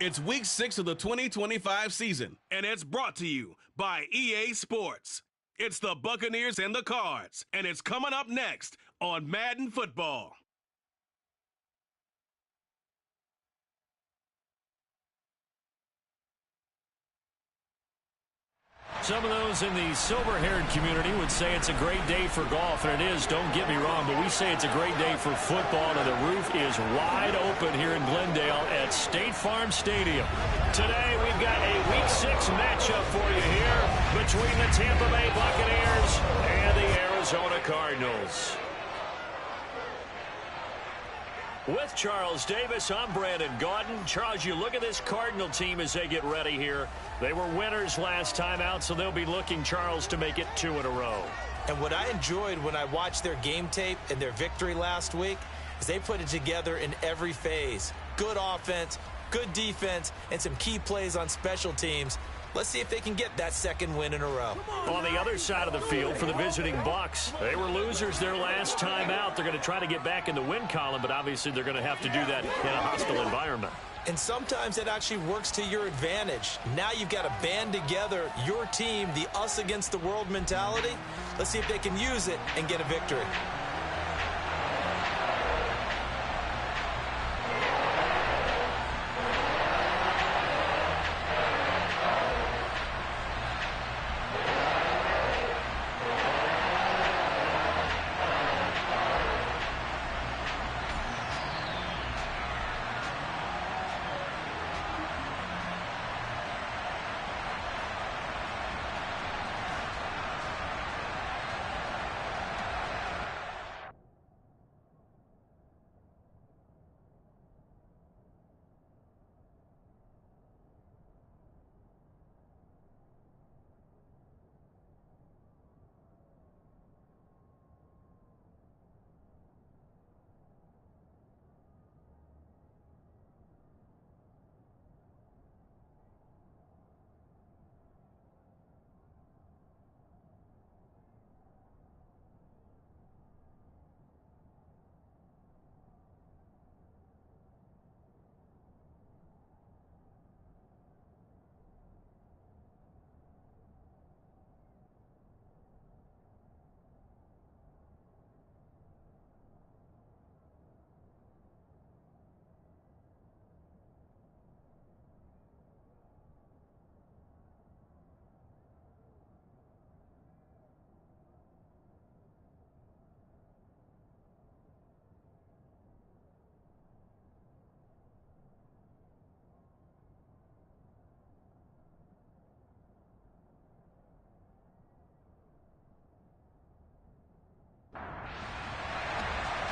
It's week 6 of the 2025 season, and it's brought to you by EA Sports. It's the Buccaneers and the Cards, and it's coming up next on Madden Football. Some of those in the silver-haired community would say it's a great day for golf, and it is, don't get me wrong, but we say it's a great day for football, and the roof is wide open here in Glendale at State Farm Stadium. Today, we've got a Week 6 matchup for you here between the Tampa Bay Buccaneers and the Arizona Cardinals. With Charles Davis, I'm Brandon Gaudin. Charles, you look at this Cardinal team as they get ready here. They were winners last time out, so they'll be looking, Charles, to make it 2 in a row. And what I enjoyed when I watched their game tape and their victory last week is they put it together in every phase. Good offense, good defense, and some key plays on special teams. Let's see if they can get that second win in a row. On the other side of the field for the visiting Bucs, they were losers their last time out. They're going to try to get back in the win column, but obviously they're going to have to do that in a hostile environment. And sometimes it actually works to your advantage. Now you've got to band together your team, the us against the world mentality. Let's see if they can use it and get a victory.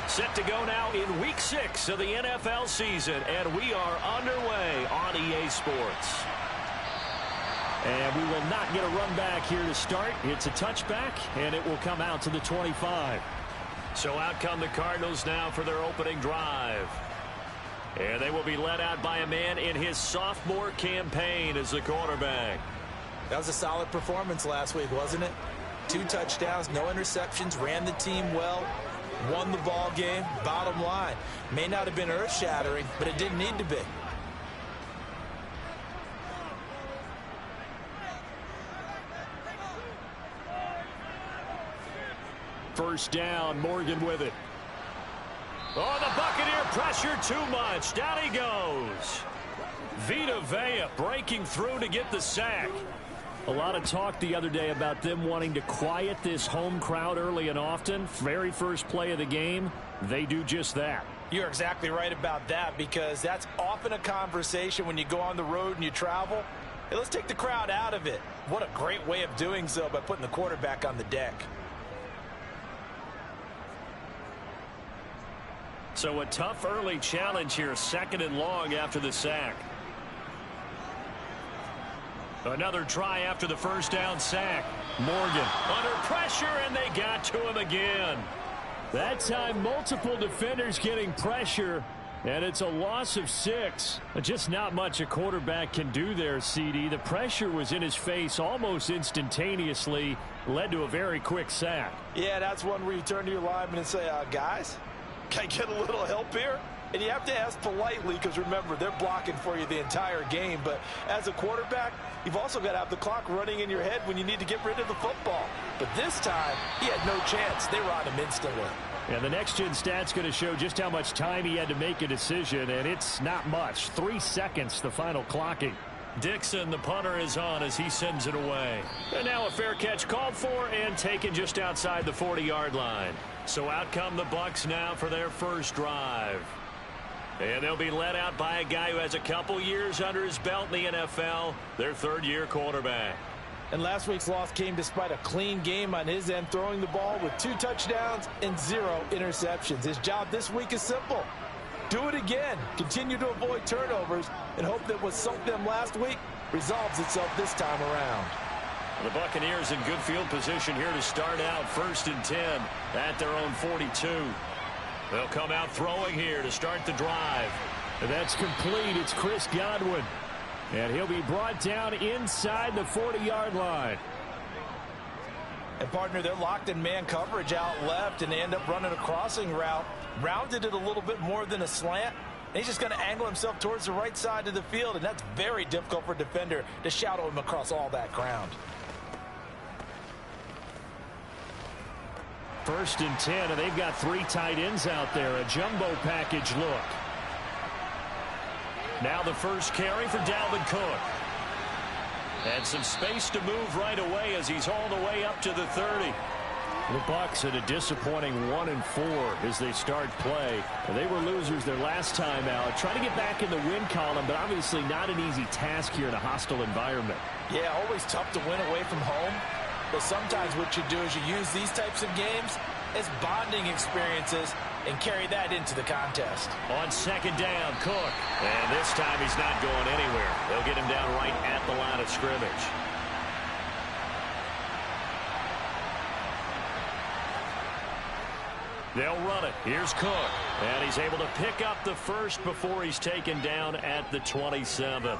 Set to go now in Week 6 of the NFL season, and we are underway on EA Sports. And we will not get a run back here to start. It's a touchback, and it will come out to the 25. So out come the Cardinals now for their opening drive. And they will be led out by a man in his sophomore campaign as the quarterback. That was a solid performance last week, wasn't it? 2 touchdowns, no interceptions, ran the team well. Won the ball game. Bottom line, may not have been earth-shattering, but it didn't need to be. First down, Morgan with it. Oh, the Buccaneer pressure too much. Down he goes. Vita Vea breaking through to get the sack. A lot of talk the other day about them wanting to quiet this home crowd early and often. Very first play of the game, they do just that. You're exactly right about that, because that's often a conversation when you go on the road and you travel. Hey, let's take the crowd out of it. What a great way of doing so by putting the quarterback on the deck. So a tough early challenge here, 2nd and long after the sack. Another try after the first down sack. Morgan under pressure, and they got to him again. That time, multiple defenders getting pressure, and it's a loss of 6. Just not much a quarterback can do there, CD. The pressure was in his face almost instantaneously, led to a very quick sack. Yeah, that's one where you turn to your lineman and say, guys, can I get a little help here? And you have to ask politely because, remember, they're blocking for you the entire game. But as a quarterback, you've also got to have the clock running in your head when you need to get rid of the football. But this time, he had no chance. They were on him instantly. And the next-gen stat's going to show just how much time he had to make a decision, and it's not much. 3 seconds, the final clocking. Dixon, the punter, is on as he sends it away. And now a fair catch called for and taken just outside the 40-yard line. So out come the Bucs now for their first drive. And they'll be led out by a guy who has a couple years under his belt in the NFL, their third-year quarterback. And last week's loss came despite a clean game on his end, throwing the ball with 2 touchdowns and 0 interceptions. His job this week is simple. Do it again. Continue to avoid turnovers and hope that what sunk them last week resolves itself this time around. The Buccaneers in good field position here to start out 1st and 10 at their own 42. They'll come out throwing here to start the drive. And that's complete. It's Chris Godwin. And he'll be brought down inside the 40-yard line. And, partner, they're locked in man coverage out left, and they end up running a crossing route. Rounded it a little bit more than a slant. And he's just going to angle himself towards the right side of the field, and that's very difficult for a defender to shadow him across all that ground. 1st and 10, and they've got 3 tight ends out there. A jumbo package look. Now the first carry for Dalvin Cook. And some space to move right away as he's hauled away up to the 30. The Bucs at a disappointing 1-4 as they start play. They were losers their last time out. Trying to get back in the win column, but obviously not an easy task here in a hostile environment. Yeah, always tough to win away from home. But sometimes what you do is you use these types of games as bonding experiences and carry that into the contest. On 2nd down, Cook. And this time he's not going anywhere. They'll get him down right at the line of scrimmage. They'll run it. Here's Cook. And he's able to pick up the first before he's taken down at the 27.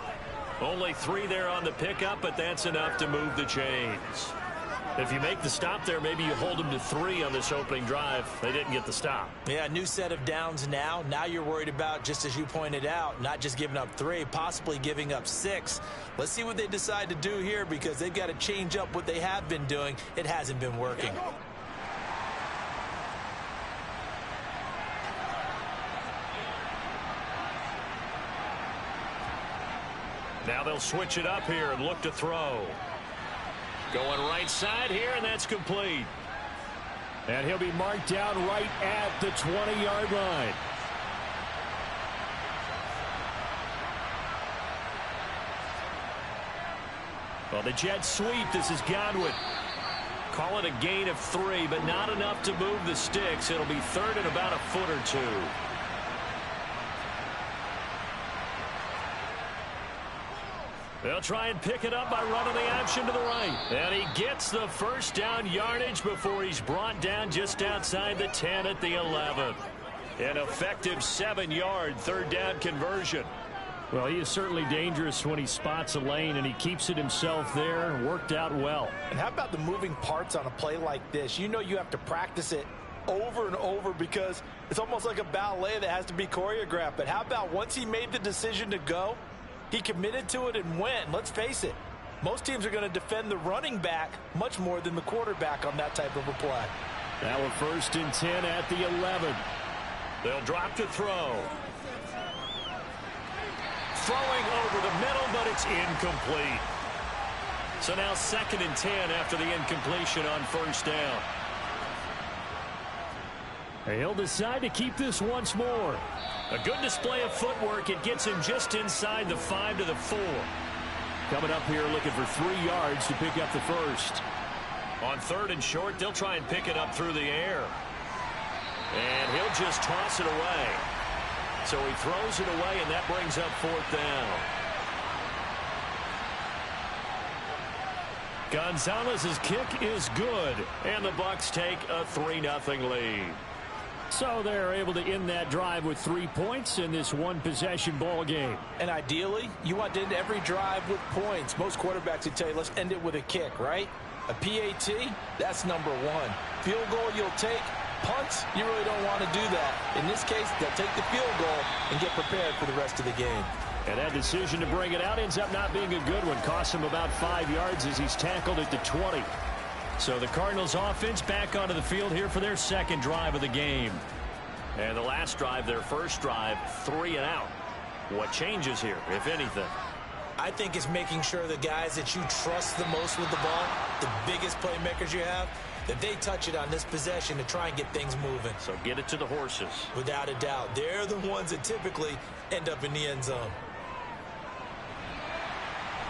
Only 3 there on the pickup, but that's enough to move the chains. If you make the stop there, maybe you hold them to 3 on this opening drive. They didn't get the stop. Yeah, new set of downs now. Now you're worried about, just as you pointed out, not just giving up 3, possibly giving up 6. Let's see what they decide to do here because they've got to change up what they have been doing. It hasn't been working. Now they'll switch it up here and look to throw. Going right side here, and that's complete. And he'll be marked down right at the 20-yard line. Well, the jet sweep. This is Godwin. Call it a gain of 3, but not enough to move the sticks. It'll be 3rd and about a foot or 2. They'll try and pick it up by running the option to the right. And he gets the first down yardage before he's brought down just outside the 10 at the 11. An effective 7-yard 3rd down conversion. Well, he is certainly dangerous when he spots a lane, and he keeps it himself there. Worked out well. And how about the moving parts on a play like this? You know you have to practice it over and over because it's almost like a ballet that has to be choreographed. But how about once he made the decision to go, he committed to it and went. Let's face it, most teams are going to defend the running back much more than the quarterback on that type of a play. Now a 1st and 10 at the 11. They'll drop to throw. Throwing over the middle, but it's incomplete. So now 2nd and 10 after the incompletion on 1st down. He'll decide to keep this once more. A good display of footwork. It gets him just inside the 5 to the 4. Coming up here looking for 3 yards to pick up the first. On 3rd and short, they'll try and pick it up through the air. And he'll just toss it away. So he throws it away, and that brings up 4th down. Gonzalez's kick is good, and the Bucs take a 3-0 lead. So they're able to end that drive with 3 points in this one-possession ball game. And ideally, you want to end every drive with points. Most quarterbacks would tell you, let's end it with a kick, right? A PAT, that's number 1. Field goal you'll take, Punts, you really don't want to do that. In this case, they'll take the field goal and get prepared for the rest of the game. And that decision to bring it out ends up not being a good one. Costs him about 5 yards as he's tackled at the 20. So the Cardinals offense back onto the field here for their second drive of the game. And the last drive, their first drive, 3 and out. What changes here, if anything? I think it's making sure the guys that you trust the most with the ball, the biggest playmakers you have, that they touch it on this possession to try and get things moving. So get it to the horses. Without a doubt. They're the ones that typically end up in the end zone.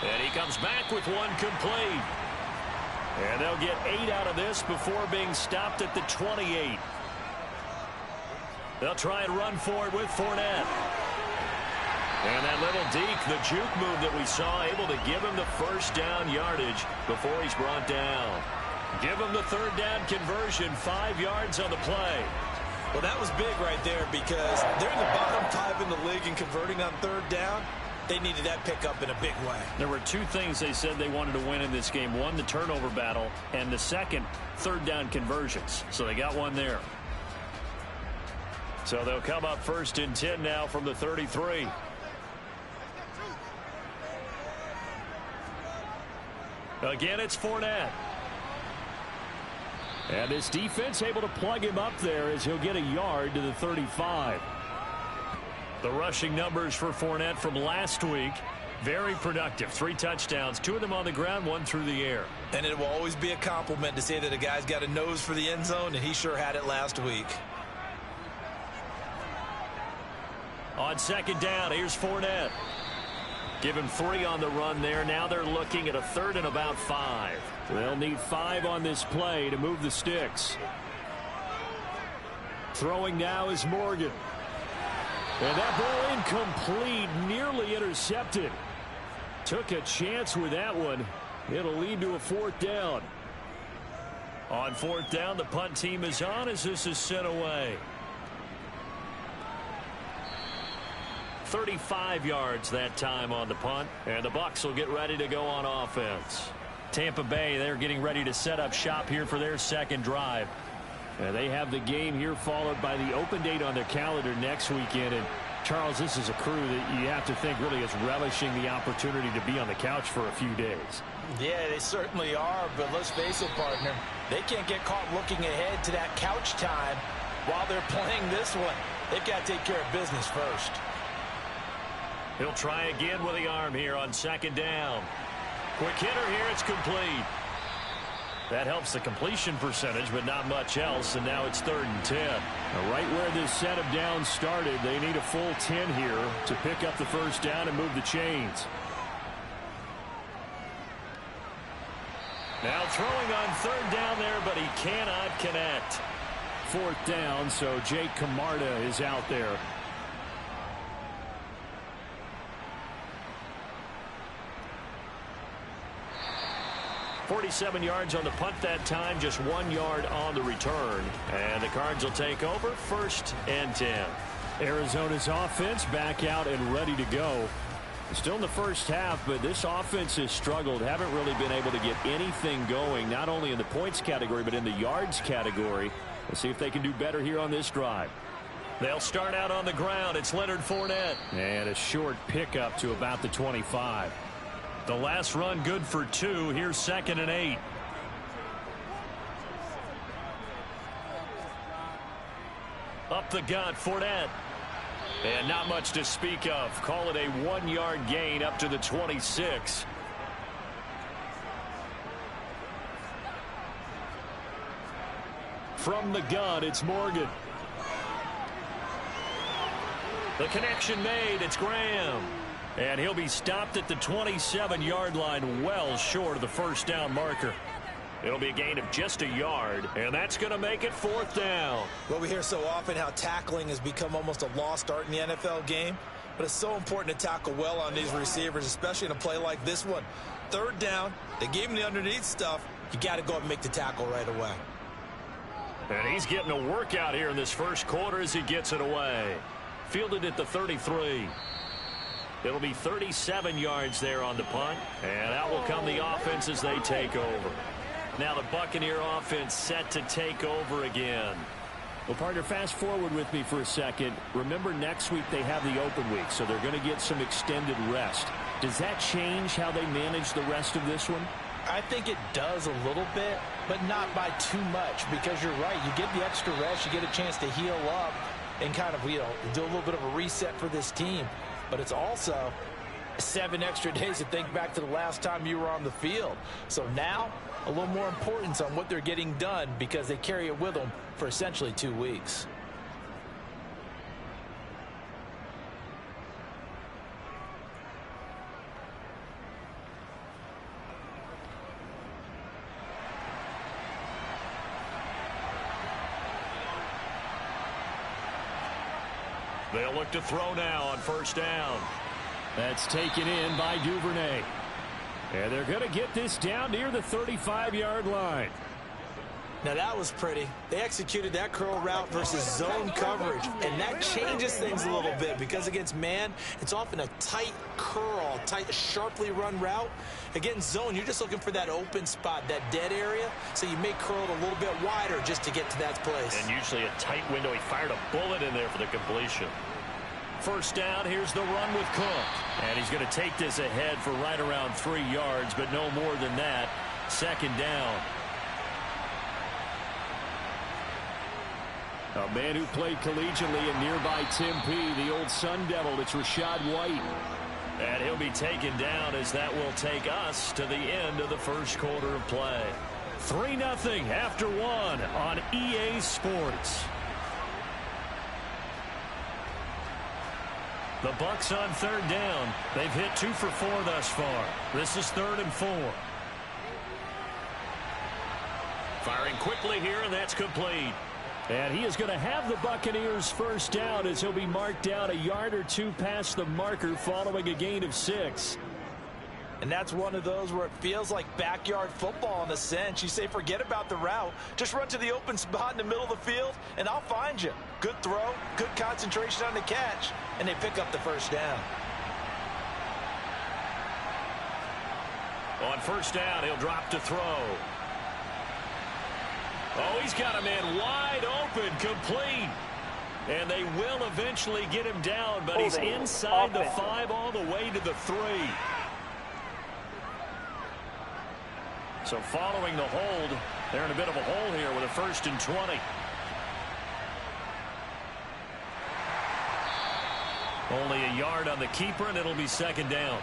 And he comes back with one complete. And they'll get 8 out of this before being stopped at the 28. They'll try and run for it with Fournette. And that little deke, the juke move that we saw, able to give him the first down yardage before he's brought down. Give him the third down conversion, 5 yards on the play. Well, that was big right there because they're in the bottom 5 in the league in converting on third down. They needed that pickup in a big way. There were 2 things they said they wanted to win in this game. One, the turnover battle, and the second, third down conversions. So they got one there. So they'll come up first and 10 now from the 33. Again, it's Fournette. And this defense able to plug him up there as he'll get a yard to the 35. The rushing numbers for Fournette from last week, very productive. 3 touchdowns, 2 of them on the ground, 1 through the air. And it will always be a compliment to say that a guy's got a nose for the end zone, and he sure had it last week. On second down, here's Fournette. Give him 3 on the run there. Now they're looking at a 3rd and about 5. They'll need 5 on this play to move the sticks. Throwing now is Morgan. And that ball incomplete, nearly intercepted. Took a chance with that one. It'll lead to a 4th down. On 4th down, the punt team is on as this is sent away. 35 yards that time on the punt, and the Bucs will get ready to go on offense. Tampa Bay, they're getting ready to set up shop here for their second drive. And they have the game here followed by the open date on their calendar next weekend. And Charles, this is a crew that you have to think really is relishing the opportunity to be on the couch for a few days. Yeah, they certainly are, but let's face it, partner. They can't get caught looking ahead to that couch time while they're playing this one. They've got to take care of business first. He'll try again with the arm here on second down. Quick hitter here, it's complete. That helps the completion percentage, but not much else, and now it's 3rd and 10. Now, right where this set of downs started, they need a full 10 here to pick up the first down and move the chains. Now throwing on 3rd down there, but he cannot connect. 4th down, so Jake Camarda is out there. .47 yards on the punt that time, just 1 yard on the return. And the Cards will take over 1st and 10. Arizona's offense back out and ready to go. Still in the first half, but this offense has struggled. Haven't really been able to get anything going, not only in the points category, but in the yards category. Let's see if they can do better here on this drive. They'll start out on the ground. It's Leonard Fournette. And a short pickup to about the 25. The last run good for 2. Here's 2nd and 8. Up the gut, Fournette. And not much to speak of. Call it a 1-yard gain up to the 26. From the gun, it's Morgan. The connection made. It's Graham. And he'll be stopped at the 27-yard line, well short of the first down marker. It'll be a gain of just a yard, and that's going to make it 4th down. Well, we hear so often how tackling has become almost a lost art in the NFL game, but it's so important to tackle well on these receivers, especially in a play like this one. 3rd down, they gave him the underneath stuff. You got to go up and make the tackle right away. And he's getting a workout here in this first quarter as he gets it away. Fielded at the 33. It'll be 37 yards there on the punt, and out will come the offense as they take over. Now the Buccaneer offense set to take over again. Well, partner, fast forward with me for a second. Remember, next week they have the open week, so they're going to get some extended rest. Does that change how they manage the rest of this one? I think it does a little bit, but not by too much, because you're right. You get the extra rest, you get a chance to heal up and kind of, do a little bit of a reset for this team. But it's also 7 extra days to think back to the last time you were on the field. So now, a little more importance on what they're getting done because they carry it with them for essentially 2 weeks. They'll look to throw now on first down. That's taken in by Duvernay. And they're going to get this down near the 35-yard line. Now that was pretty. They executed that curl route versus zone coverage, and that changes things a little bit because against man, it's often a tight curl, tight, sharply run route. Against zone, you're just looking for that open spot, that dead area, so you may curl it a little bit wider just to get to that place. And usually a tight window. He fired a bullet in there for the completion. First down, here's the run with Cook. And he's going to take this ahead for right around 3 yards, but no more than that. Second down. A man who played collegiately in nearby Tempe, the old Sun Devil, it's Rashad White. And he'll be taken down as that will take us to the end of the first quarter of play. 3-0 after 1 on EA Sports. The Bucs on third down. They've hit 2 for 4 thus far. This is 3rd and 4. Firing quickly here, and that's complete. And he is going to have the Buccaneers first down as he'll be marked down a yard or 2 past the marker following a gain of 6. And that's one of those where it feels like backyard football in a sense. You say forget about the route. Just run to the open spot in the middle of the field, and I'll find you. Good throw, good concentration on the catch, and they pick up the first down. On first down, he'll drop to throw. Oh, he's got a man wide open, complete. And they will eventually get him down, but he's inside the 5 all the way to the 3. So following the hold, they're in a bit of a hole here with a 1st and 20. Only a yard on the keeper, and it'll be second down.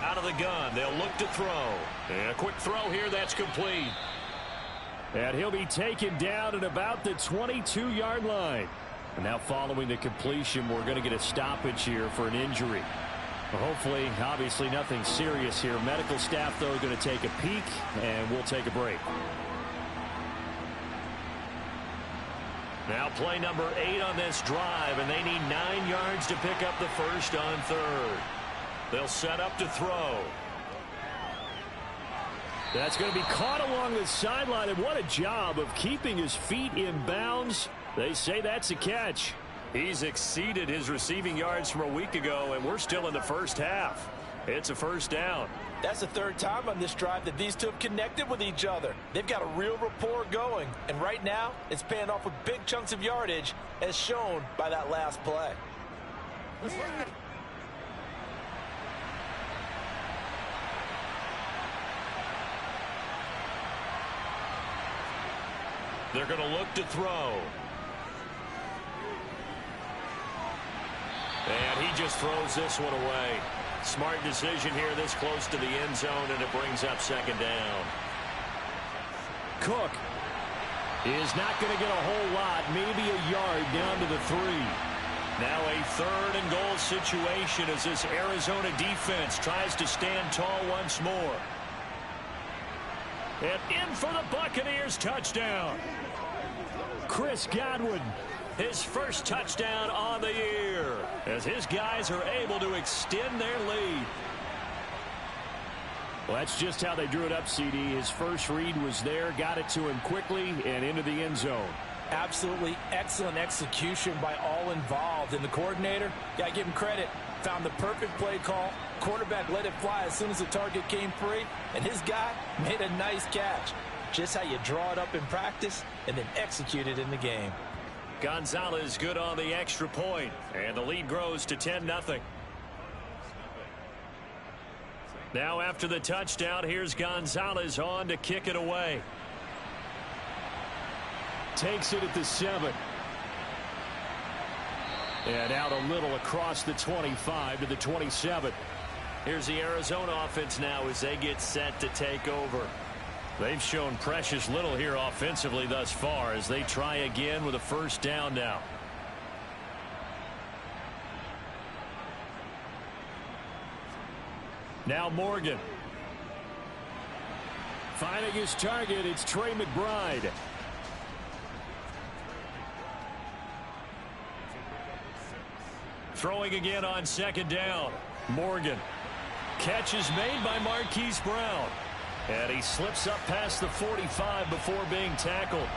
Out of the gun, they'll look to throw. And a quick throw here, that's complete. And he'll be taken down at about the 22-yard line. And now following the completion, we're going to get a stoppage here for an injury. Well, hopefully, obviously nothing serious here. Medical staff, though, going to take a peek, and we'll take a break. Now play number 8 on this drive, and they need 9 yards to pick up the first on 3rd. They'll set up to throw. That's going to be caught along the sideline, and what a job of keeping his feet in bounds. They say that's a catch. He's exceeded his receiving yards from a week ago, and we're still in the first half. It's a first down. That's the 3rd time on this drive that these two have connected with each other. They've got a real rapport going, and right now it's paying off with big chunks of yardage as shown by that last play. They're going to look to throw. And he just throws this one away. Smart decision here this close to the end zone, and it brings up second down. Cook is not going to get a whole lot, maybe a yard down to the 3. Now a 3rd and goal situation as this Arizona defense tries to stand tall once more. And in for the Buccaneers touchdown. Chris Godwin, his first touchdown on the year, as his guys are able to extend their lead. Well, that's just how they drew it up, CD. His first read was there, got it to him quickly, and into the end zone. Absolutely excellent execution by all involved. And the coordinator, got to give him credit, found the perfect play call Quarterback let it fly as soon as the target came free, and his guy made a nice catch. Just how you draw it up in practice and then execute it in the game. Gonzalez good on the extra point, and the lead grows to 10-0. Now after the touchdown, here's Gonzalez on to kick it away. Takes it at the 7. And out a little across the 25 to the 27. Here's the Arizona offense now as they get set to take over. They've shown precious little here offensively thus far as they try again with a first down now. Now Morgan. Finding his target, it's Trey McBride. Throwing again on second down. Morgan. Catch is made by Marquise Brown. And he slips up past the 45 before being tackled.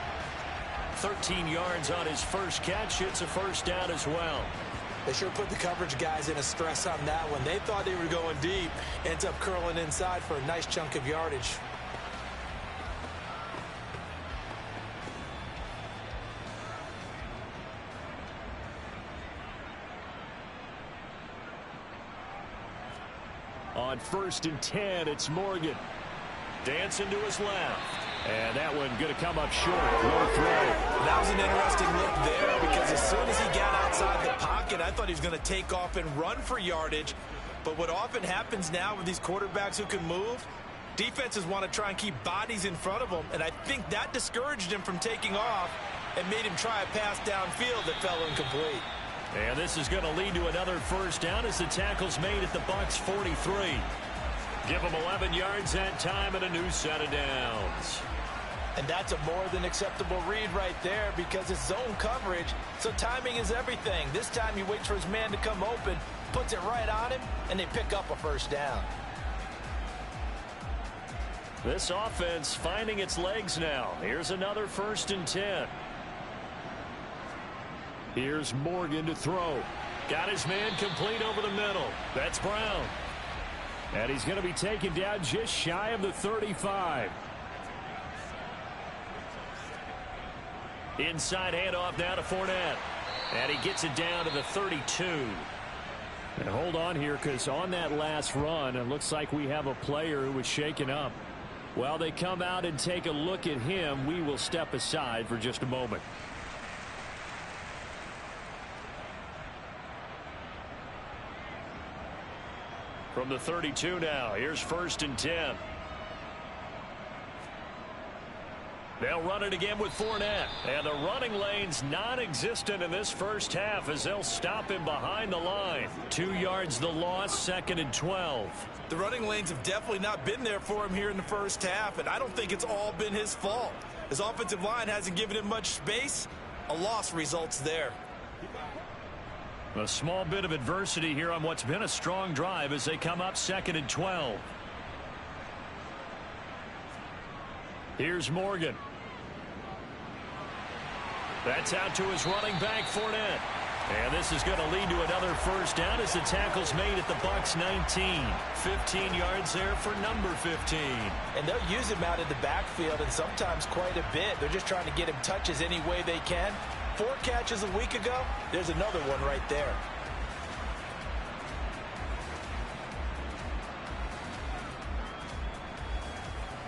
13 yards on his first catch. It's a first down as well. They sure put the coverage guys in a stress on that one. They thought they were going deep. Ends up curling inside for a nice chunk of yardage. On 1st and 10, it's Morgan. Dancing to his left. And that one going to come up short. Low throw. That was an interesting look there because as soon as he got outside the pocket, I thought he was going to take off and run for yardage. But what often happens now with these quarterbacks who can move, defenses want to try and keep bodies in front of them. And I think that discouraged him from taking off and made him try a pass downfield that fell incomplete. And this is going to lead to another first down as the tackle's made at the Bucs 43. Give them 11 yards that time and a new set of downs. And that's a more than acceptable read right there because it's zone coverage, so timing is everything. This time he waits for his man to come open, puts it right on him, and they pick up a first down. This offense finding its legs now. Here's another 1st and 10. Here's Morgan to throw. Got his man complete over the middle. That's Brown. And he's going to be taken down just shy of the 35. Inside handoff now to Fournette. And he gets it down to the 32. And hold on here because on that last run, it looks like we have a player who was shaken up. While they come out and take a look at him, we will step aside for just a moment. From the 32 now, here's 1st and 10. They'll run it again with Fournette. And the running lane's non-existent in this first half as they'll stop him behind the line. 2 yards the loss, 2nd and 12. The running lanes have definitely not been there for him here in the first half, and I don't think it's all been his fault. His offensive line hasn't given him much space. A loss results there. A small bit of adversity here on what's been a strong drive as they come up 2nd and 12. Here's Morgan. That's out to his running back, Fournette. And this is going to lead to another first down as the tackle's made at the Bucs 19. 15 yards there for number 15. And they'll use him out in the backfield and sometimes quite a bit. They're just trying to get him touches any way they can. 4 catches a week ago, there's another one right there.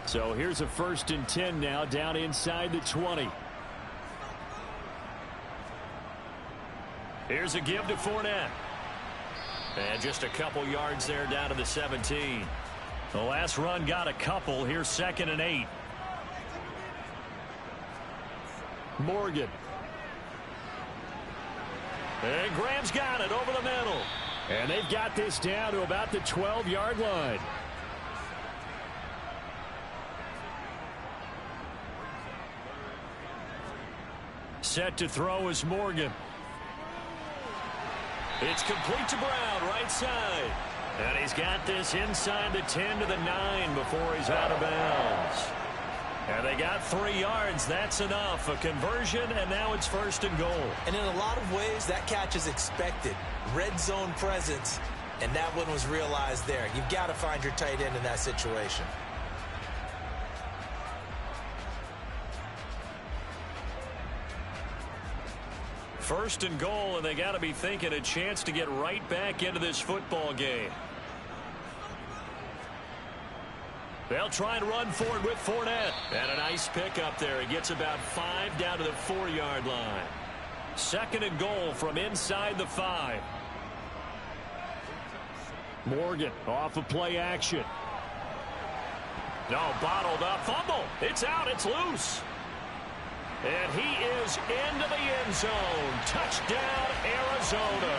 So here's a 1st and 10 now down inside the 20. Here's a give to Fournette. And just a couple yards there down to the 17. The last run got a couple. Here's 2nd and 8. Morgan. And Graham's got it over the middle. And they've got this down to about the 12-yard line. Set to throw is Morgan. It's complete to Brown, right side. And he's got this inside the 10 to the 9 before he's out of bounds. And they got 3 yards. That's enough. A conversion, and now it's 1st and goal. And in a lot of ways, that catch is expected. Red zone presence. and that one was realized there. You've got to find your tight end in that situation. First and goal, and they got to be thinking a chance to get right back into this football game. They'll try and run forward with Fournette. And a nice pickup there. He gets about 5 down to the 4-yard line. Second and goal from inside the 5. Morgan off of play action. No, bottled up. Fumble. It's out. It's loose. And he is into the end zone. Touchdown, Arizona.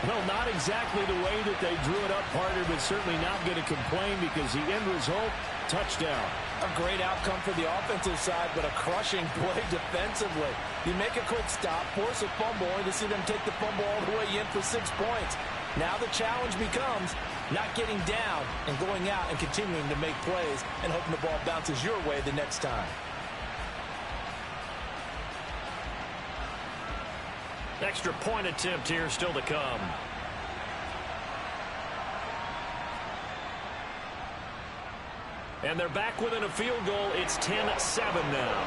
Well, not exactly the way that they drew it up, partner, but certainly not going to complain because the end result, touchdown. A great outcome for the offensive side, but a crushing play defensively. You make a quick stop, force a fumble, only to see them take the fumble all the way in for 6 points. Now the challenge becomes not getting down and going out and continuing to make plays and hoping the ball bounces your way the next time. Extra point attempt here still to come. And they're back within a field goal. It's 10-7 now.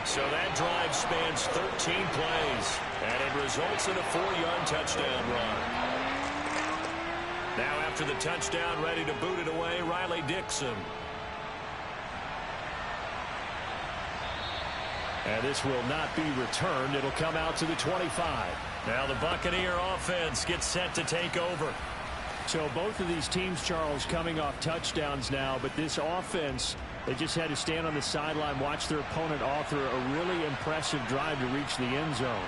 So that drive spans 13 plays. And it results in a 4-yard touchdown run. Now after the touchdown, ready to boot it away, Riley Dixon. And this will not be returned. It'll come out to the 25. Now the Buccaneer offense gets set to take over. So both of these teams, Charles, coming off touchdowns now, but this offense, they just had to stand on the sideline, watch their opponent author a really impressive drive to reach the end zone.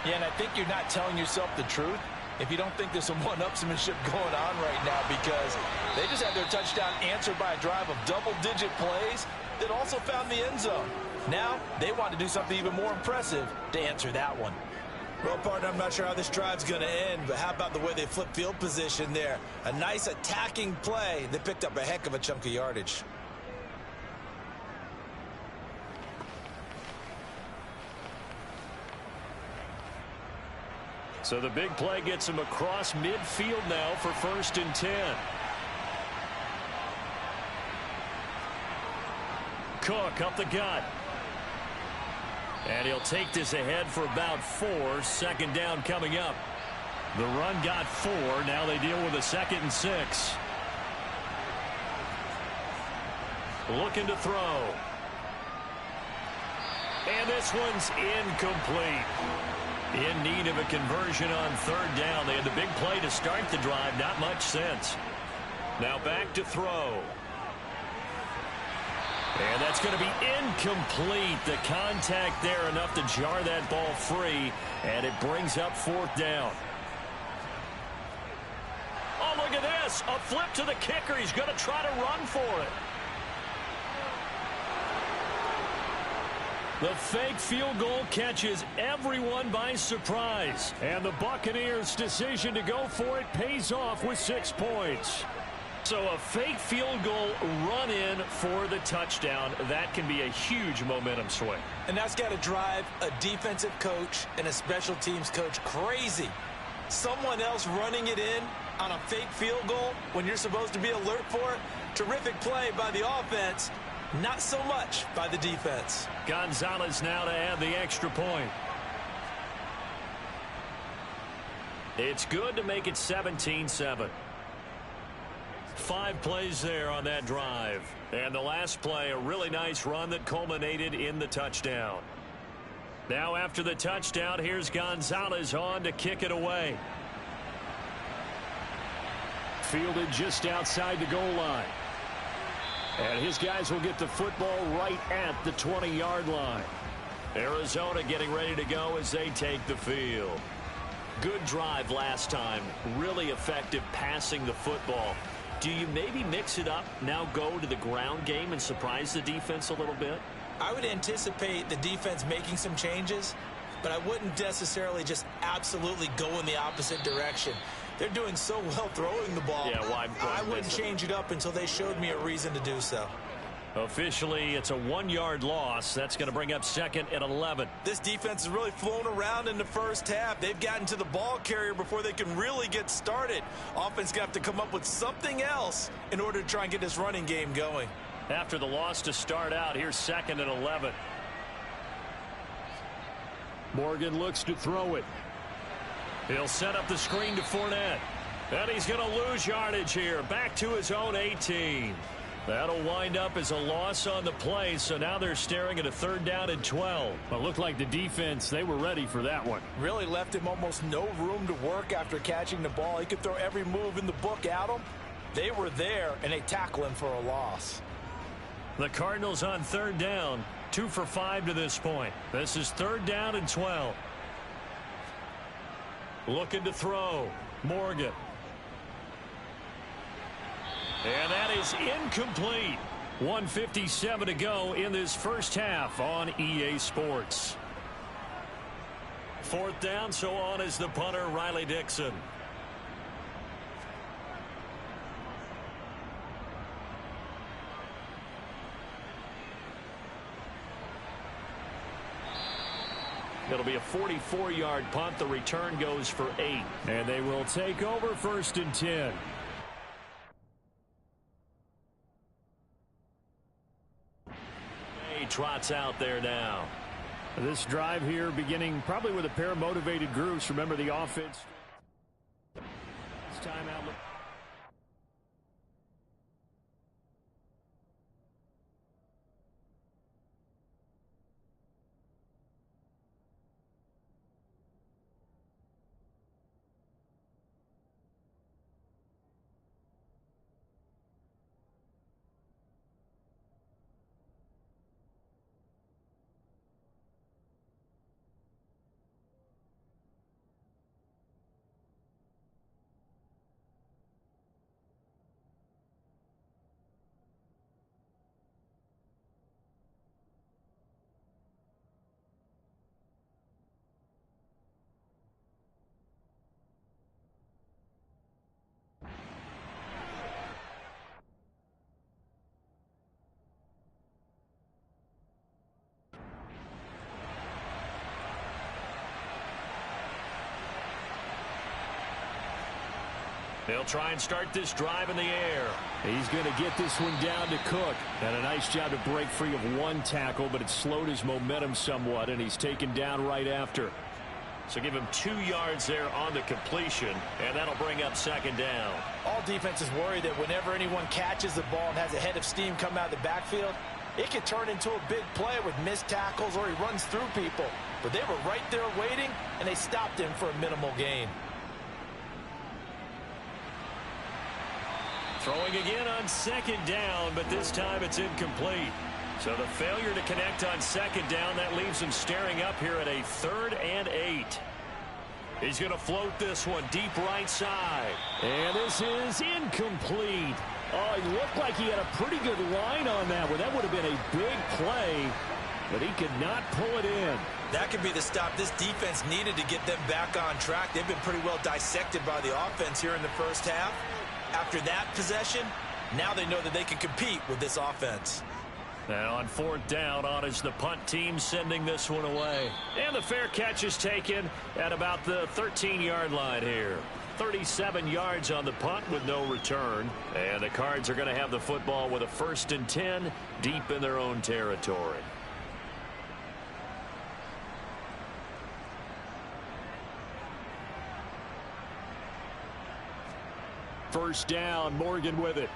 Yeah, and I think you're not telling yourself the truth if you don't think there's some one-upsmanship going on right now, because they just had their touchdown answered by a drive of double-digit plays that also found the end zone. Now they want to do something even more impressive to answer that one. Well, partner, I'm not sure how this drive's going to end, but how about the way they flip field position there? A nice attacking play that picked up a heck of a chunk of yardage. So the big play gets him across midfield now for 1st and 10. Cook up the gut. And he'll take this ahead for about 4. 2nd down coming up. The run got 4. Now they deal with a 2nd and 6. Looking to throw. And this one's incomplete. In need of a conversion on 3rd down. They had the big play to start the drive. Not much sense. Now back to throw. And that's going to be incomplete. The contact there enough to jar that ball free. And it brings up 4th down. Oh, look at this. A flip to the kicker. He's going to try to run for it. The fake field goal catches everyone by surprise. And the Buccaneers' decision to go for it pays off with 6 points. So a fake field goal run in for the touchdown. That can be a huge momentum swing. And that's got to drive a defensive coach and a special teams coach crazy. Someone else running it in on a fake field goal when you're supposed to be alert for it. Terrific play by the offense. Not so much by the defense. Gonzalez now to add the extra point. It's good to make it 17-7. 5 plays there on that drive. And the last play, a really nice run that culminated in the touchdown. Now after the touchdown, here's Gonzalez on to kick it away. Fielded just outside the goal line. And his guys will get the football right at the 20-yard line. Arizona getting ready to go as they take the field. Good drive last time. Really effective passing the football. Do you maybe mix it up, now go to the ground game and surprise the defense a little bit? I would anticipate the defense making some changes, but I wouldn't necessarily just absolutely go in the opposite direction. They're doing so well throwing the ball. Yeah, why I wouldn't change it up until they showed me a reason to do so. Officially, it's a 1-yard loss. That's going to bring up 2nd and 11. This defense has really flown around in the first half. They've gotten to the ball carrier before they can really get started. Offense going to have to come up with something else in order to try and get this running game going. After the loss to start out, here's 2nd and 11. Morgan looks to throw it. He'll set up the screen to Fournette. And he's going to lose yardage here. Back to his own 18. That'll wind up as a loss on the play, so now they're staring at a 3rd down and 12. Well, it looked like the defense, they were ready for that one. Really left him almost no room to work after catching the ball. He could throw every move in the book at him. They were there, and they tackle him for a loss. The Cardinals on 3rd down, 2 for 5 to this point. This is 3rd down and 12. Looking to throw. Morgan. And that is incomplete. 1:57 to go in this first half on EA Sports. 4th down, so on is the punter, Riley Dixon. It'll be a 44-yard punt. The return goes for 8. And they will take over 1st and 10. Trots out there now. This drive here beginning probably with a pair of motivated groups. Remember the offense. It's time out. They'll try and start this drive in the air. He's going to get this one down to Cook. And a nice job to break free of one tackle, but it slowed his momentum somewhat, and he's taken down right after. So give him 2 yards there on the completion, and that'll bring up 2nd down. All defenses worry that whenever anyone catches the ball and has a head of steam come out of the backfield, it can turn into a big play with missed tackles or he runs through people. But they were right there waiting, and they stopped him for a minimal gain. Throwing again on 2nd down, but this time it's incomplete. So the failure to connect on 2nd down, that leaves him staring up here at a 3rd and 8. He's going to float this one deep right side. And this is incomplete. Oh, it looked like he had a pretty good line on that one. That would have been a big play, but he could not pull it in. That could be the stop this defense needed to get them back on track. They've been pretty well dissected by the offense here in the first half. After that possession, now they know that they can compete with this offense. Now on 4th down, on is the punt team sending this one away. And the fair catch is taken at about the 13-yard line here. 37 yards on the punt with no return. And the Cards are going to have the football with a 1st and 10 deep in their own territory. First down, Morgan with it.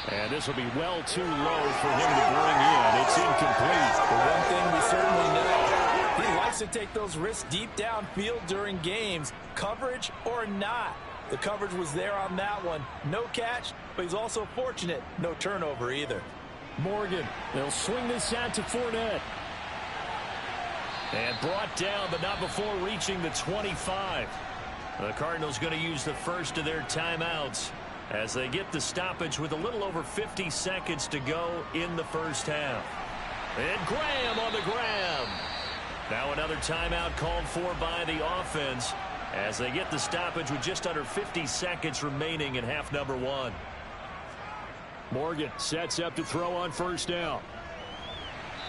And this will be well too low for him to bring in. It's incomplete. The one thing we certainly know, he likes to take those risks deep downfield during games, coverage or not. The coverage was there on that one. No catch, but he's also fortunate. No turnover either. Morgan, they'll swing this out to Fournette. And brought down, but not before reaching the 25. The Cardinals going to use the first of their timeouts as they get the stoppage with a little over 50 seconds to go in the first half. And Graham on the grab. Now another timeout called for by the offense as they get the stoppage with just under 50 seconds remaining in half number 1. Morgan sets up to throw on first down.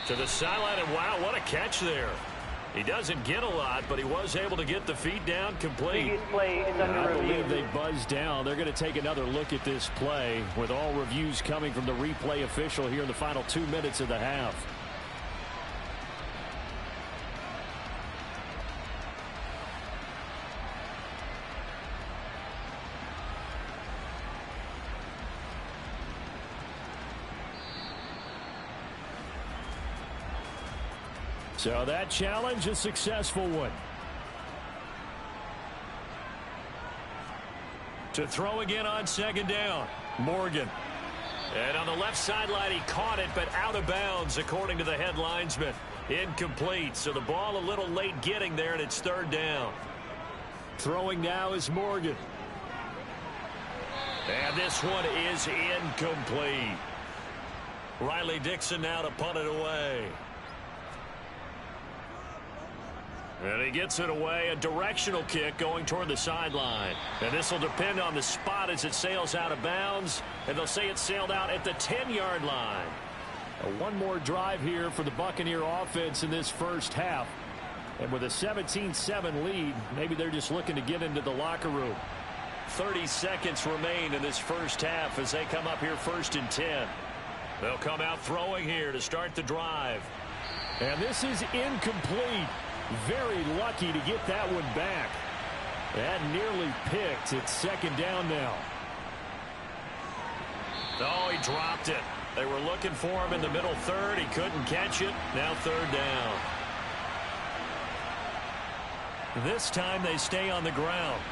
To the sideline, and wow, what a catch there. He doesn't get a lot, but he was able to get the feet down complete. I believe they buzzed down. They're going to take another look at this play with all reviews coming from the replay official here in the final 2 minutes of the half. So that challenge, a successful one. To throw again on second down, Morgan. And on the left sideline, he caught it, but out of bounds, according to the head linesman. Incomplete, so the ball a little late getting there, and it's third down. Throwing now is Morgan. And this one is incomplete. Riley Dixon now to punt it away. And he gets it away, a directional kick going toward the sideline. And this will depend on the spot as it sails out of bounds. And they'll say it sailed out at the 10-yard line. One more drive here for the Buccaneer offense in this first half. And with a 17-7 lead, maybe they're just looking to get into the locker room. 30 seconds remain in this first half as they come up here first and 10. They'll come out throwing here to start the drive. And this is incomplete. Very lucky to get that one back. That nearly picked. It's second down now. Oh, he dropped it. They were looking for him in the middle third. He couldn't catch it. Now third down. This time they stay on the ground.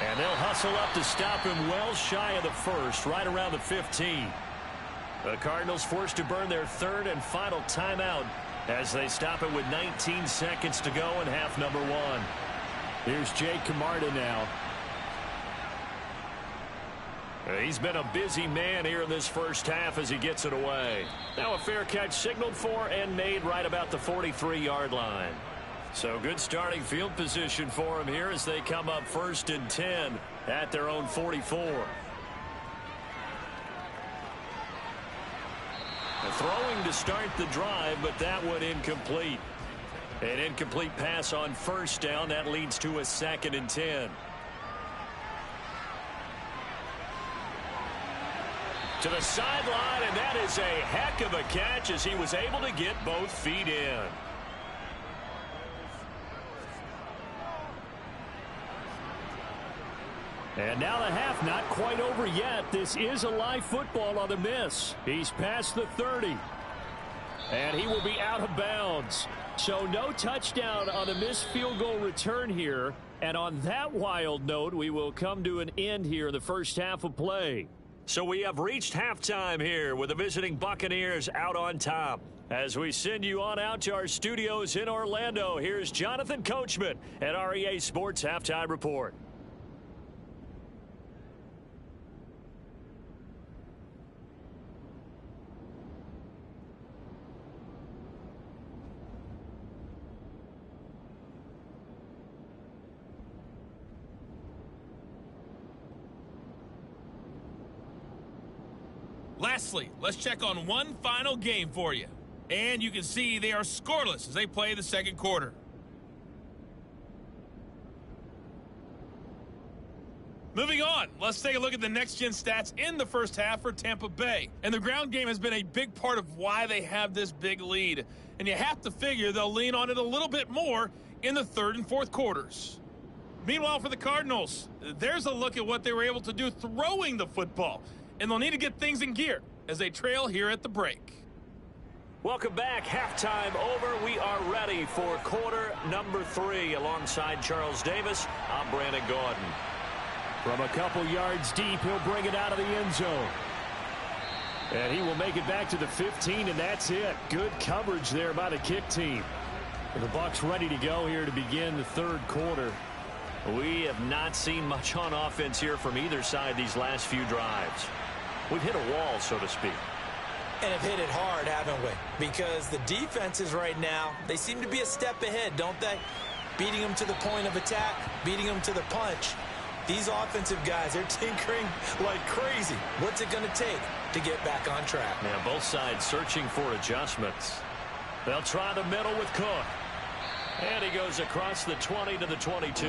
And they'll hustle up to stop him well shy of the first, right around the 15. The Cardinals forced to burn their third and final timeout as they stop it with 19 seconds to go in half number one. Here's Jake Camarda now. He's been a busy man here in this first half as he gets it away. Now a fair catch signaled for and made right about the 43-yard line. So good starting field position for him here as they come up first and 10 at their own 44. Throwing to start the drive, but that one incomplete. An incomplete pass on first down. That leads to a second and 10. To the sideline, and that is a heck of a catch as he was able to get both feet in. And now the half not quite over yet. This is a live football on the miss. He's past the 30. And he will be out of bounds. So no touchdown on a missed field goal return here. And on that wild note, we will come to an end here in the first half of play. So we have reached halftime here with the visiting Buccaneers out on top. As we send you on out to our studios in Orlando, here's Jonathan Coachman at our EA Sports Halftime Report. Lastly, let's check on one final game for you. And you can see they are scoreless as they play the second quarter. Moving on, let's take a look at the next-gen stats in the first half for Tampa Bay. And the ground game has been a big part of why they have this big lead. And you have to figure they'll lean on it a little bit more in the third and fourth quarters. Meanwhile, for the Cardinals, there's a look at what they were able to do throwing the football. And they'll need to get things in gear as they trail here at the break. Welcome back. Halftime over. We are ready for quarter number 3. Alongside Charles Davis, I'm Brandon Gordon. From a couple yards deep, he'll bring it out of the end zone. And he will make it back to the 15, and that's it. Good coverage there by the kick team. And the Bucs ready to go here to begin the third quarter. We have not seen much on offense here from either side these last few drives. We've hit a wall, so to speak. And have hit it hard, haven't we? Because the defenses right now, they seem to be a step ahead, don't they? Beating them to the point of attack, beating them to the punch. These offensive guys, they're tinkering like crazy. What's it going to take to get back on track? Yeah, both sides searching for adjustments. They'll try the middle with Cook. And he goes across the 20 to the 22.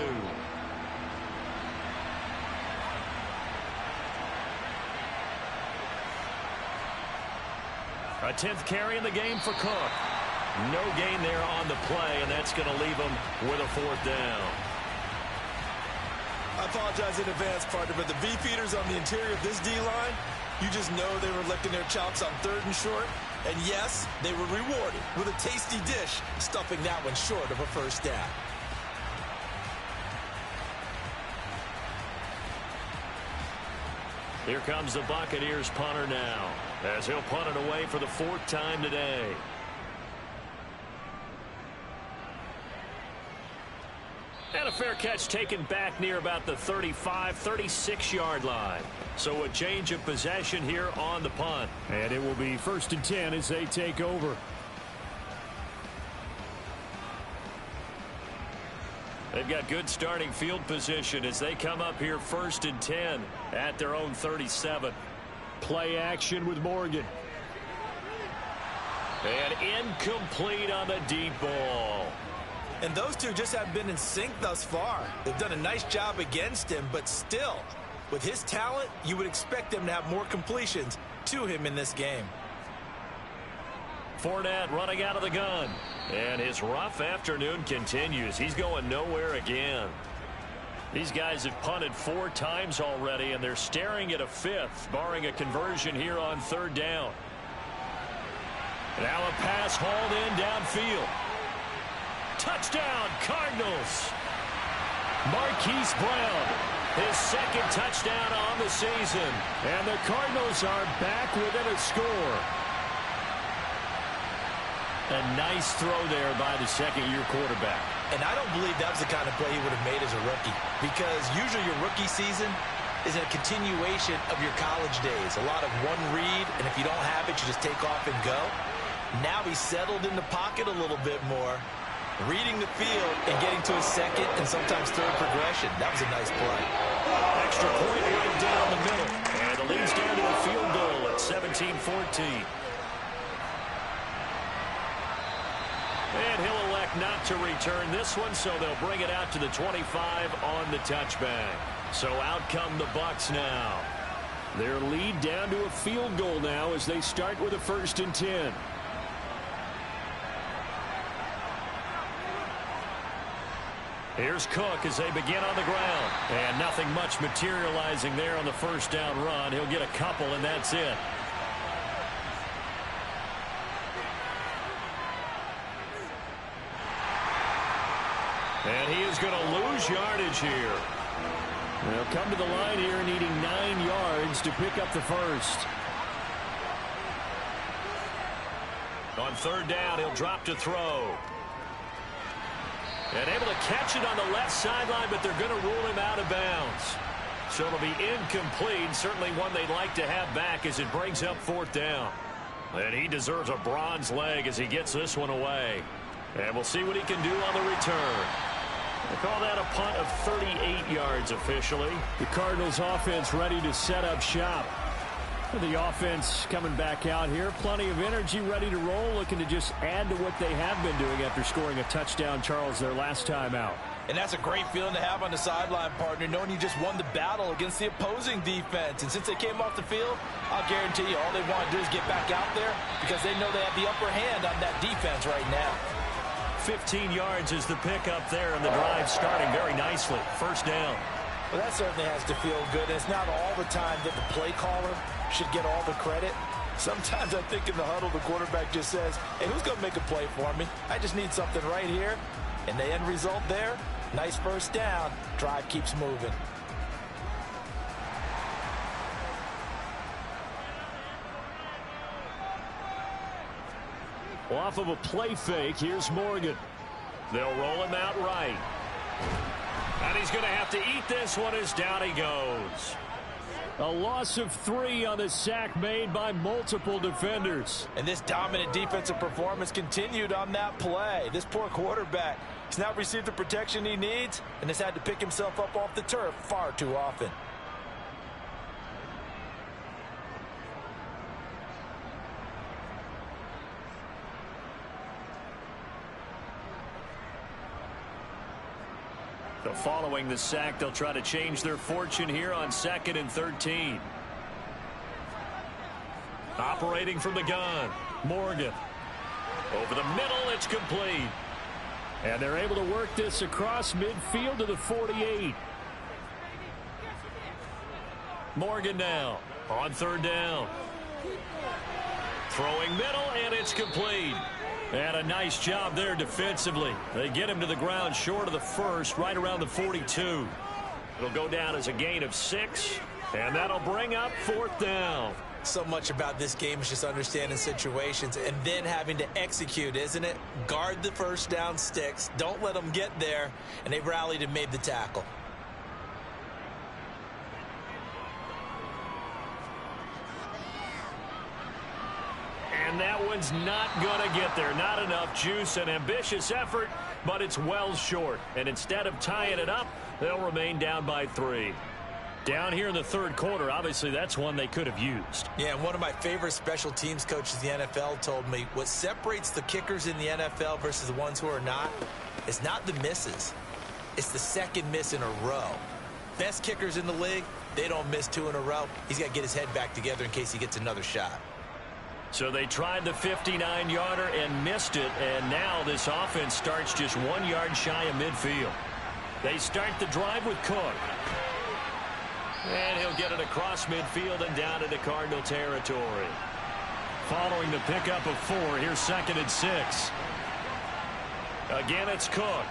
A 10th carry in the game for Cook. No gain there on the play, and that's going to leave him with a 4th down. I apologize in advance, partner, but the beefeaters on the interior of this D-line, you just know they were licking their chops on 3rd and short. And yes, they were rewarded with a tasty dish, stuffing that one short of a 1st down. Here comes the Buccaneers punter now, as he'll punt it away for the 4th time today. And a fair catch taken back near about the 35, 36-yard line. So a change of possession here on the punt. And it will be 1st and 10 as they take over. They've got good starting field position as they come up here 1st and 10 at their own 37. Play action with Morgan. And incomplete on the deep ball. And those two just haven't been in sync thus far. They've done a nice job against him, but still, with his talent, you would expect them to have more completions to him in this game. Fournette running out of the gun. And his rough afternoon continues. He's going nowhere again. These guys have punted 4 times already, and they're staring at a 5th, barring a conversion here on 3rd down. Now a pass hauled in downfield. Touchdown, Cardinals. Marquise Brown, his 2nd touchdown on the season. And the Cardinals are back within a score. A nice throw there by the 2nd-year quarterback. And I don't believe that was the kind of play he would have made as a rookie, because usually your rookie season is a continuation of your college days. A lot of one read, and if you don't have it, you just take off and go. Now he's settled in the pocket a little bit more, reading the field and getting to his 2nd and sometimes 3rd progression. That was a nice play. Extra point right down the middle. And the lead's down to a field goal at 17-14. And he'll elect not to return this one, so they'll bring it out to the 25 on the touchback. So out come the Bucs now. Their lead down to a field goal now as they start with a 1st and 10. Here's Cook as they begin on the ground. And nothing much materializing there on the 1st down run. He'll get a couple, and that's it. And he is going to lose yardage here. They'll come to the line here needing 9 yards to pick up the 1st. On 3rd down, he'll drop to throw. And able to catch it on the left sideline, but they're going to rule him out of bounds. So it'll be incomplete. Certainly one they'd like to have back as it brings up 4th down. And he deserves a bronze leg as he gets this one away. And we'll see what he can do on the return. They call that a punt of 38 yards officially. The Cardinals offense ready to set up shop. The offense coming back out here. Plenty of energy, ready to roll, looking to just add to what they have been doing after scoring a touchdown, Charles, their last time out. And that's a great feeling to have on the sideline, partner, knowing you just won the battle against the opposing defense. And since they came off the field, I'll guarantee you all they want to do is get back out there because they know they have the upper hand on that defense right now. 15 yards is the pickup there, and the drive starting very nicely. 1st down. Well, that certainly has to feel good. And it's not all the time that the play caller should get all the credit. Sometimes I think in the huddle, the quarterback just says, hey, who's going to make a play for me? I just need something right here. And the end result there, nice 1st down. Drive keeps moving. Off of a play fake, here's Morgan. They'll roll him out right. And he's going to have to eat this one as down he goes. A loss of 3 on the sack made by multiple defenders. And this dominant defensive performance continued on that play. This poor quarterback He's not received the protection he needs and has had to pick himself up off the turf far too often. So following the sack, they'll try to change their fortune here on 2nd and 13. Operating from the gun, Morgan. Over the middle, it's complete. And they're able to work this across midfield to the 48. Morgan now on 3rd down. Throwing middle, and it's complete. And a nice job there defensively. They get him to the ground short of the first, right around the 42. It'll go down as a gain of 6, and that'll bring up 4th down. So much about this game is just understanding situations and then having to execute, isn't it? Guard the first down sticks. Don't let them get there. And they rallied and made the tackle. And that one's not going to get there. Not enough juice. An ambitious effort, but it's well short. And instead of tying it up, they'll remain down by 3. Down here in the 3rd quarter, obviously that's one they could have used. Yeah, and one of my favorite special teams coaches in the NFL told me what separates the kickers in the NFL versus the ones who are not is not the misses. It's the second miss in a row. Best kickers in the league, they don't miss 2 in a row. He's got to get his head back together in case he gets another shot. So they tried the 59-yarder and missed it, and now this offense starts just 1 yard shy of midfield. They start the drive with Cook. And he'll get it across midfield and down into Cardinal territory. Following the pickup of 4, here's 2nd and 6. Again, it's Cook.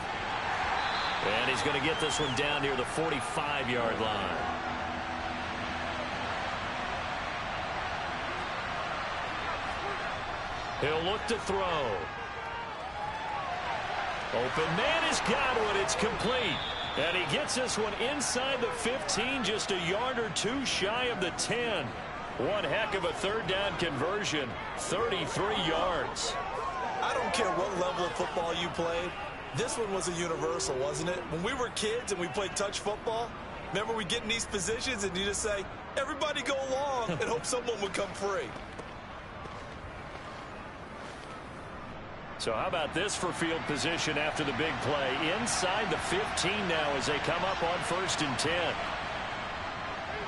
And he's going to get this one down near the 45-yard line. He'll look to throw. Open man has got one. It's complete. And he gets this one inside the 15, just a yard or 2 shy of the 10. One heck of a 3rd down conversion, 33 yards. I don't care what level of football you played. This one was a universal, wasn't it? When we were kids and we played touch football, remember we get in these positions and you just say, everybody go along and hope someone would come free. So how about this for field position after the big play? Inside the 15 now as they come up on 1st and 10.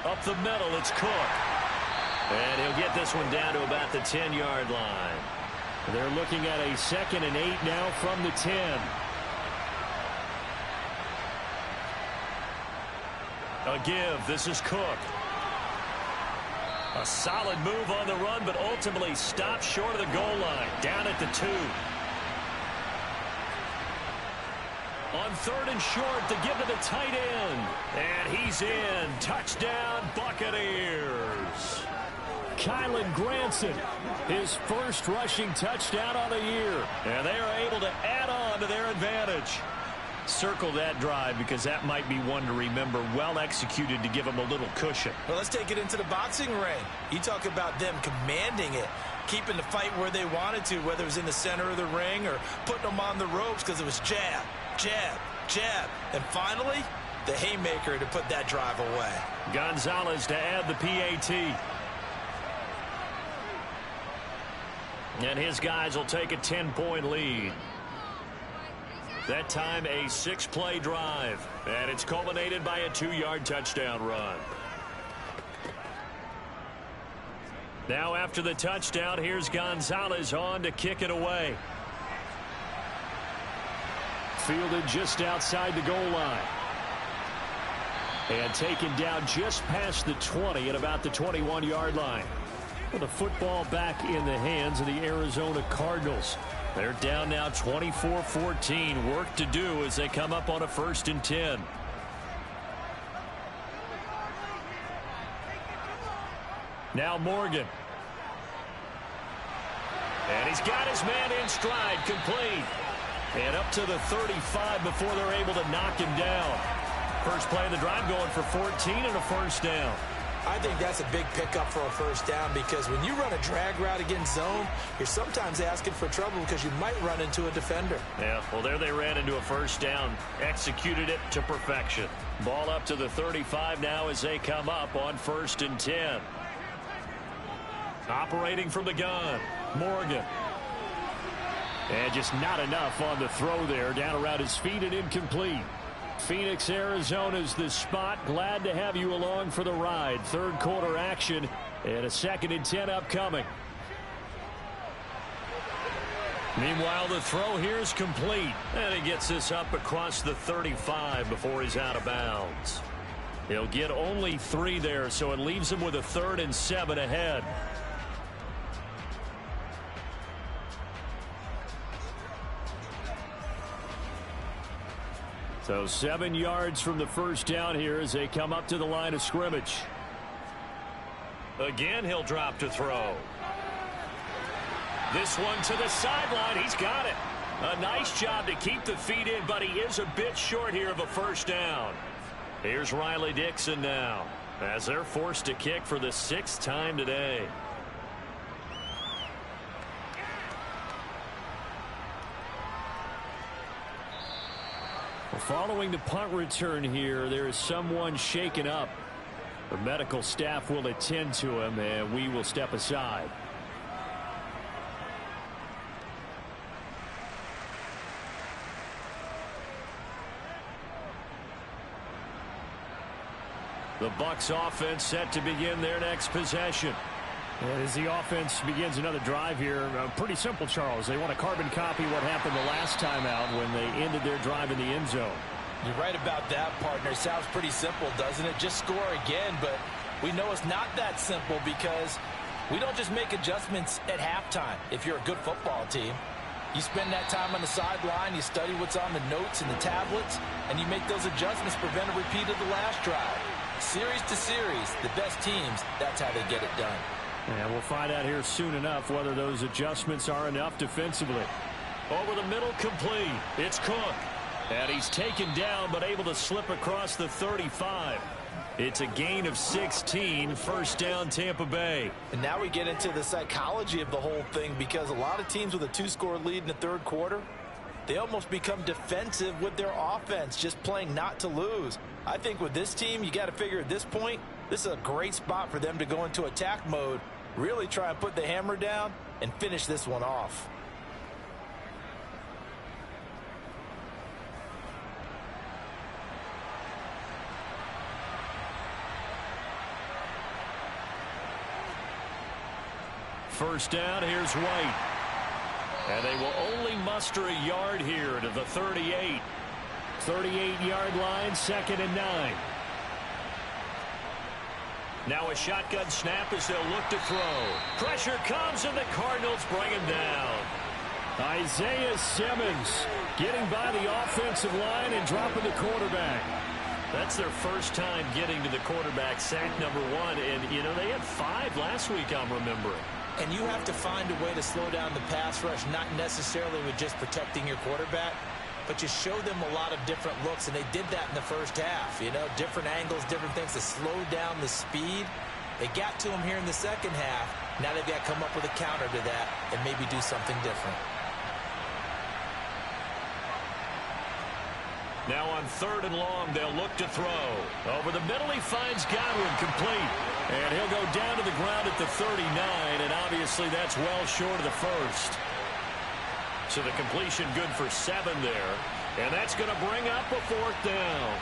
Up the middle, it's Cook. And he'll get this one down to about the 10-yard line. They're looking at a 2nd and 8 now from the 10. A give. This is Cook. A solid move on the run, but ultimately stopped short of the goal line. Down at the 2. On 3rd and short to give to the tight end. And he's in. Touchdown, Buccaneers. Kylan Granson, his first rushing touchdown on the year. And they are able to add on to their advantage. Circle that drive because that might be one to remember. Well executed to give them a little cushion. Well, let's take it into the boxing ring. You talk about them commanding it, keeping the fight where they wanted to, whether it was in the center of the ring or putting them on the ropes because it was jab, jab, jab. And finally, the haymaker to put that drive away. Gonzalez to add the PAT. And his guys will take a 10-point lead. That time a 6-play drive. And it's culminated by a 2-yard touchdown run. Now after the touchdown, here's Gonzalez on to kick it away. Fielded just outside the goal line. And taken down just past the 20 at about the 21-yard line. With the football back in the hands of the Arizona Cardinals. They're down now 24-14. Work to do as they come up on a 1st and 10. Now Morgan. And he's got his man in stride, complete. And up to the 35 before they're able to knock him down. First play of the drive going for 14 and a 1st down. I think that's a big pickup for a first down because when you run a drag route against zone, you're sometimes asking for trouble because you might run into a defender. Yeah, well, there they ran into a first down. Executed it to perfection. Ball up to the 35 now as they come up on 1st and 10. Operating from the gun, Morgan. And just not enough on the throw there. Down around his feet and incomplete. Phoenix, Arizona's the spot. Glad to have you along for the ride. Third quarter action and a 2nd and 10 upcoming. Meanwhile, the throw here is complete. And he gets this up across the 35 before he's out of bounds. He'll get only 3 there, so it leaves him with a 3rd and 7 ahead. So 7 yards from the first down here as they come up to the line of scrimmage. Again, he'll drop to throw. This one to the sideline. He's got it. A nice job to keep the feet in, but he is a bit short here of a first down. Here's Riley Dixon now as they're forced to kick for the 6th time today. Following the punt return here, there is someone shaken up. The medical staff will attend to him, and we will step aside. The Bucs offense set to begin their next possession. And as the offense begins another drive here, pretty simple, Charles. They want to carbon copy what happened the last time out when they ended their drive in the end zone. You're right about that, partner. Sounds pretty simple, doesn't it? Just score again, but we know it's not that simple because we don't just make adjustments at halftime if you're a good football team. You spend that time on the sideline, you study what's on the notes and the tablets, and you make those adjustments, prevent a repeat of the last drive. Series to series, the best teams, that's how they get it done. And we'll find out here soon enough whether those adjustments are enough defensively. Over the middle, complete. It's Cook. And he's taken down, but able to slip across the 35. It's a gain of 16, first down Tampa Bay. And now we get into the psychology of the whole thing because a lot of teams with a 2-score lead in the third quarter, they almost become defensive with their offense, just playing not to lose. I think with this team, you got to figure at this point, this is a great spot for them to go into attack mode, really try and put the hammer down and finish this one off. First down, here's White. And they will only muster a yard here to the 38. 38-yard line, 2nd and 9. Now a shotgun snap as they'll look to throw. Pressure comes and the Cardinals bring him down. Isaiah Simmons getting by the offensive line and dropping the quarterback. That's their first time getting to the quarterback, sack number 1. And, you know, they had 5 last week, I'm remembering. And you have to find a way to slow down the pass rush, not necessarily with just protecting your quarterback, but you show them a lot of different looks, and they did that in the first half. You know, different angles, different things to slow down the speed. They got to him here in the second half. Now they've got to come up with a counter to that and maybe do something different. Now on 3rd and long, they'll look to throw. Over the middle, he finds Godwin, complete. And he'll go down to the ground at the 39, and obviously that's well short of the first. So the completion good for 7 there. And that's going to bring up a 4th down.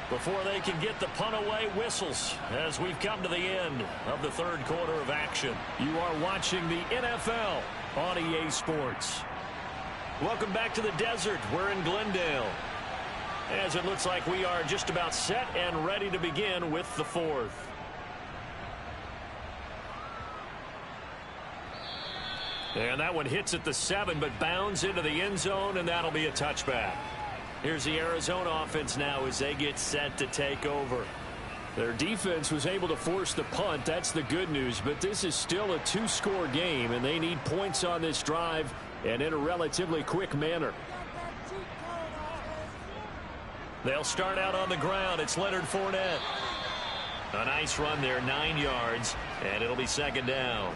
Before they can get the punt away, whistles as we've come to the end of the third quarter of action. You are watching the NFL on EA Sports. Welcome back to the desert. We're in Glendale, as it looks like we are just about set and ready to begin with the 4th. And that one hits at the 7, but bounds into the end zone, and that'll be a touchback. Here's the Arizona offense now as they get set to take over. Their defense was able to force the punt. That's the good news, but this is still a 2-score game, and they need points on this drive and in a relatively quick manner. They'll start out on the ground. It's Leonard Fournette. A nice run there, 9 yards, and it'll be second down.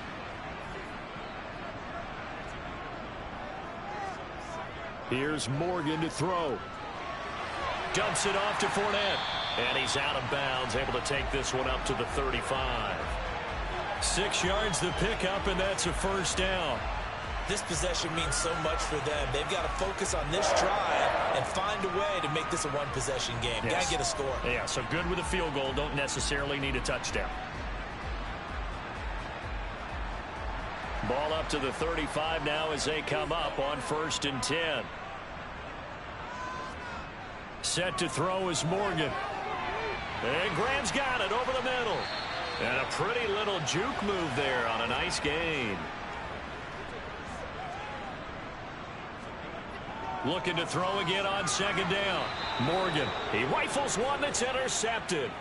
Here's Morgan to throw. Dumps it off to Fournette. And he's out of bounds, able to take this one up to the 35. 6 yards the pickup, and that's a first down. This possession means so much for them. They've got to focus on this drive and find a way to make this a one-possession game. Yes. Got to get a score. Yeah, so good with a field goal. Don't necessarily need a touchdown. Ball up to the 35 now as they come up on 1st and 10. Set to throw is Morgan. And Graham's got it over the middle. And a pretty little juke move there on a nice gain. Looking to throw again on second down. Morgan, he rifles one that's intercepted.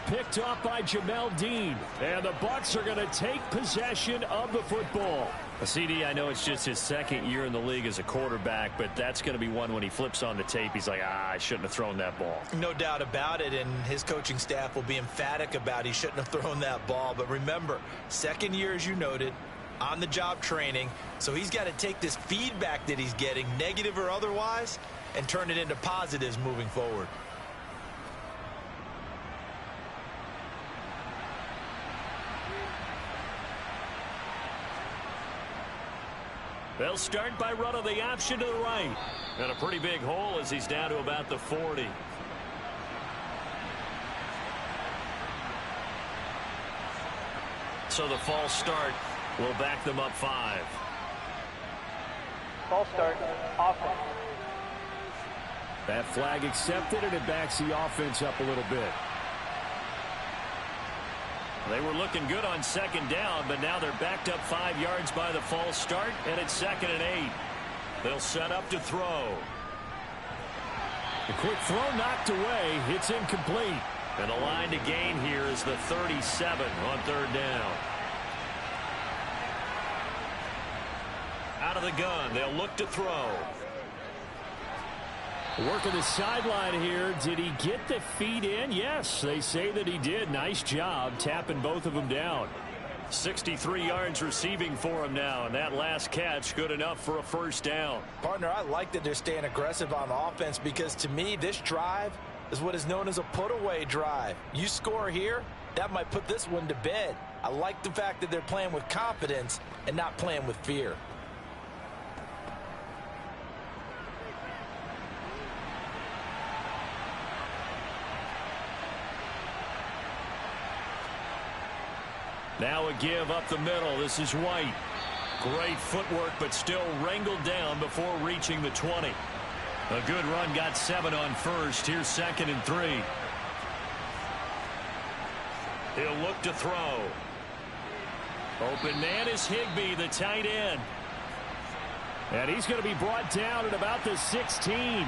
Picked off by Jamel Dean. And the Bucs are going to take possession of the football. CD, I know it's just his second year in the league as a quarterback, but that's going to be one when he flips on the tape. He's like, I shouldn't have thrown that ball. No doubt about it, and his coaching staff will be emphatic about he shouldn't have thrown that ball. But remember, second year, as you noted, on-the-job training, so he's got to take this feedback that he's getting, negative or otherwise, and turn it into positives moving forward. They'll start by running the option to the right. And a pretty big hole as he's down to about the 40. So the false start will back them up 5. False start, offense. That flag accepted, and it backs the offense up a little bit. They were looking good on second down, but now they're backed up 5 yards by the false start, and it's 2nd and 8. They'll set up to throw. The quick throw knocked away. It's incomplete. And the line to gain here is the 37 on 3rd down. Out of the gun, they'll look to throw. Working the sideline here. Did he get the feet in? Yes, they say that he did. Nice job tapping both of them down. 63 yards receiving for him now, and that last catch good enough for a first down. Partner, I like that they're staying aggressive on offense because to me, this drive is what is known as a put-away drive. You score here, that might put this one to bed. I like the fact that they're playing with confidence and not playing with fear. Now a give up the middle. This is White. Great footwork, but still wrangled down before reaching the 20. A good run, got 7 on first. Here's 2nd and 3. He'll look to throw. Open man is Higbee, the tight end. And he's going to be brought down at about the 16.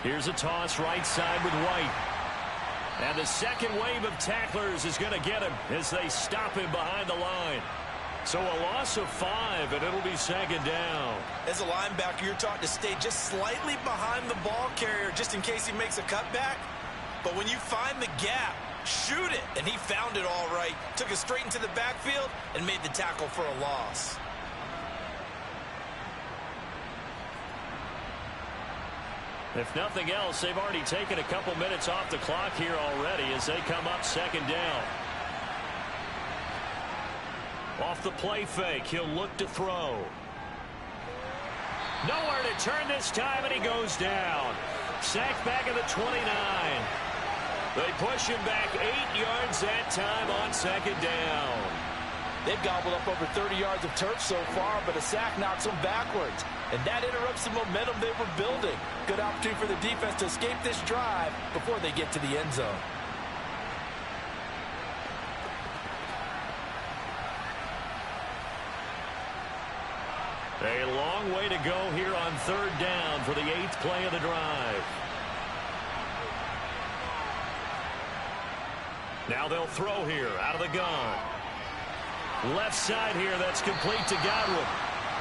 Here's a toss right side with White. And the second wave of tacklers is going to get him as they stop him behind the line. So a loss of 5, and it'll be 2nd down. As a linebacker, you're taught to stay just slightly behind the ball carrier just in case he makes a cutback. But when you find the gap, shoot it. And he found it all right. Took it straight into the backfield and made the tackle for a loss. If nothing else, they've already taken a couple minutes off the clock here already as they come up 2nd down. Off the play fake, he'll look to throw. Nowhere to turn this time, and he goes down. Sacked back at the 29. They push him back 8 yards that time on 2nd down. They've gobbled up over 30 yards of turf so far, but a sack knocks them backwards. And that interrupts the momentum they were building. Good opportunity for the defense to escape this drive before they get to the end zone. A long way to go here on 3rd down for the 8th play of the drive. Now they'll throw here out of the gun. Left side here, that's complete to Godwin.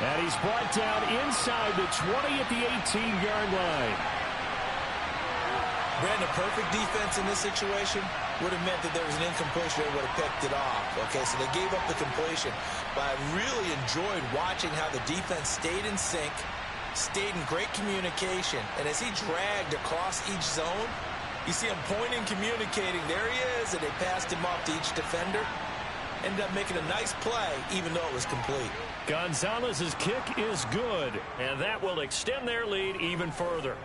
And he's brought down inside the 20 at the 18-yard line. Brandon, perfect defense in this situation would have meant that there was an incompletion. They would have picked it off. Okay, so they gave up the completion. But I really enjoyed watching how the defense stayed in sync, stayed in great communication. And as he dragged across each zone, you see him pointing, communicating. There he is, and they passed him off to each defender. Ended up making a nice play, even though it was complete. Gonzalez's kick is good, and that will extend their lead even further.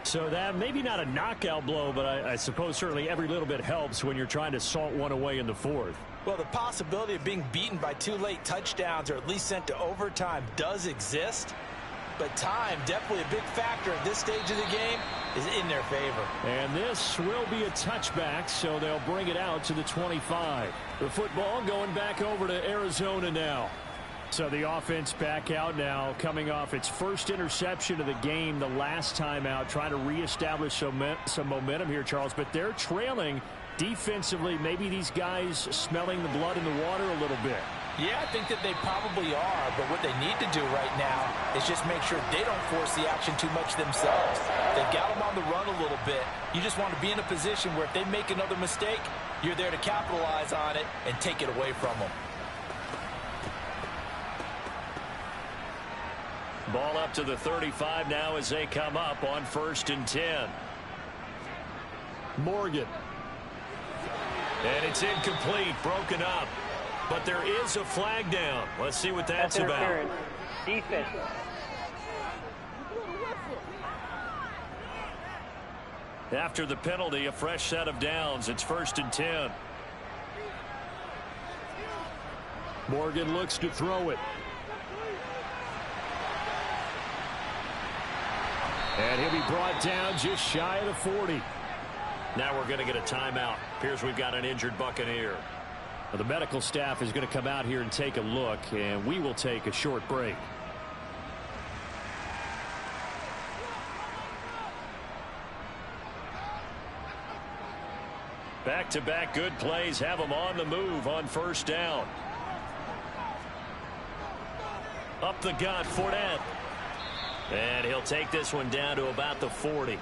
So that maybe not a knockout blow, but I suppose certainly every little bit helps when you're trying to salt one away in the fourth. Well, the possibility of being beaten by 2 late touchdowns or at least sent to overtime does exist. But time, definitely a big factor at this stage of the game, is in their favor. And this will be a touchback, so they'll bring it out to the 25. The football going back over to Arizona now. So the offense back out now, coming off its first interception of the game the last time out, trying to reestablish some momentum here, Charles. But they're trailing defensively. Maybe these guys smelling the blood in the water a little bit. Yeah, I think that they probably are, but what they need to do right now is just make sure they don't force the action too much themselves. They've got them on the run a little bit. You just want to be in a position where if they make another mistake, you're there to capitalize on it and take it away from them. Ball up to the 35 now as they come up on 1st and 10. Morgan. And it's incomplete, broken up. But there is a flag down. Let's see what that's about. Defense. After the penalty, a fresh set of downs. It's 1st and 10. Morgan looks to throw it. And he'll be brought down just shy of the 40. Now we're going to get a timeout. Appears we've got an injured Buccaneer. Well, the medical staff is going to come out here and take a look, and we will take a short break. Back-to-back good plays have them on the move on 1st down. Up the gut, Fournette. And he'll take this one down to about the 40.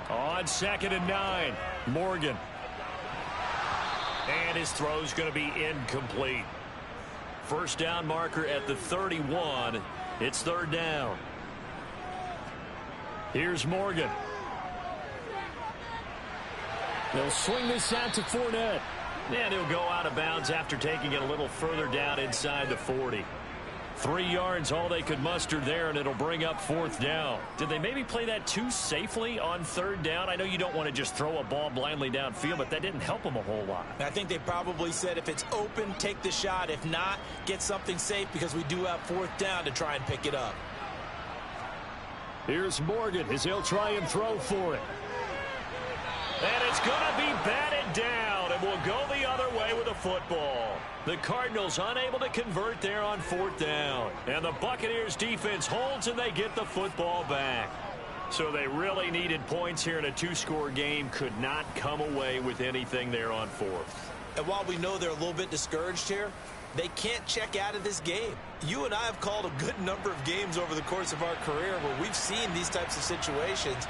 On 2nd and 9, Morgan. And his throw's going to be incomplete. 1st down marker at the 31. It's 3rd down. Here's Morgan. They'll swing this out to Fournette. And he'll go out of bounds after taking it a little further down inside the 40. 3 yards, all they could muster there, and it'll bring up 4th down. Did they maybe play that too safely on 3rd down? I know you don't want to just throw a ball blindly downfield, but that didn't help them a whole lot. I think they probably said if it's open, take the shot. If not, get something safe because we do have 4th down to try and pick it up. Here's Morgan as he'll try and throw for it. And it's going to be batted down, and we'll go the other way with a football. The Cardinals unable to convert there on 4th down. And the Buccaneers defense holds, and they get the football back. So they really needed points here in a 2-score game. Could not come away with anything there on 4th. And while we know they're a little bit discouraged here, they can't check out of this game. You and I have called a good number of games over the course of our career where we've seen these types of situations.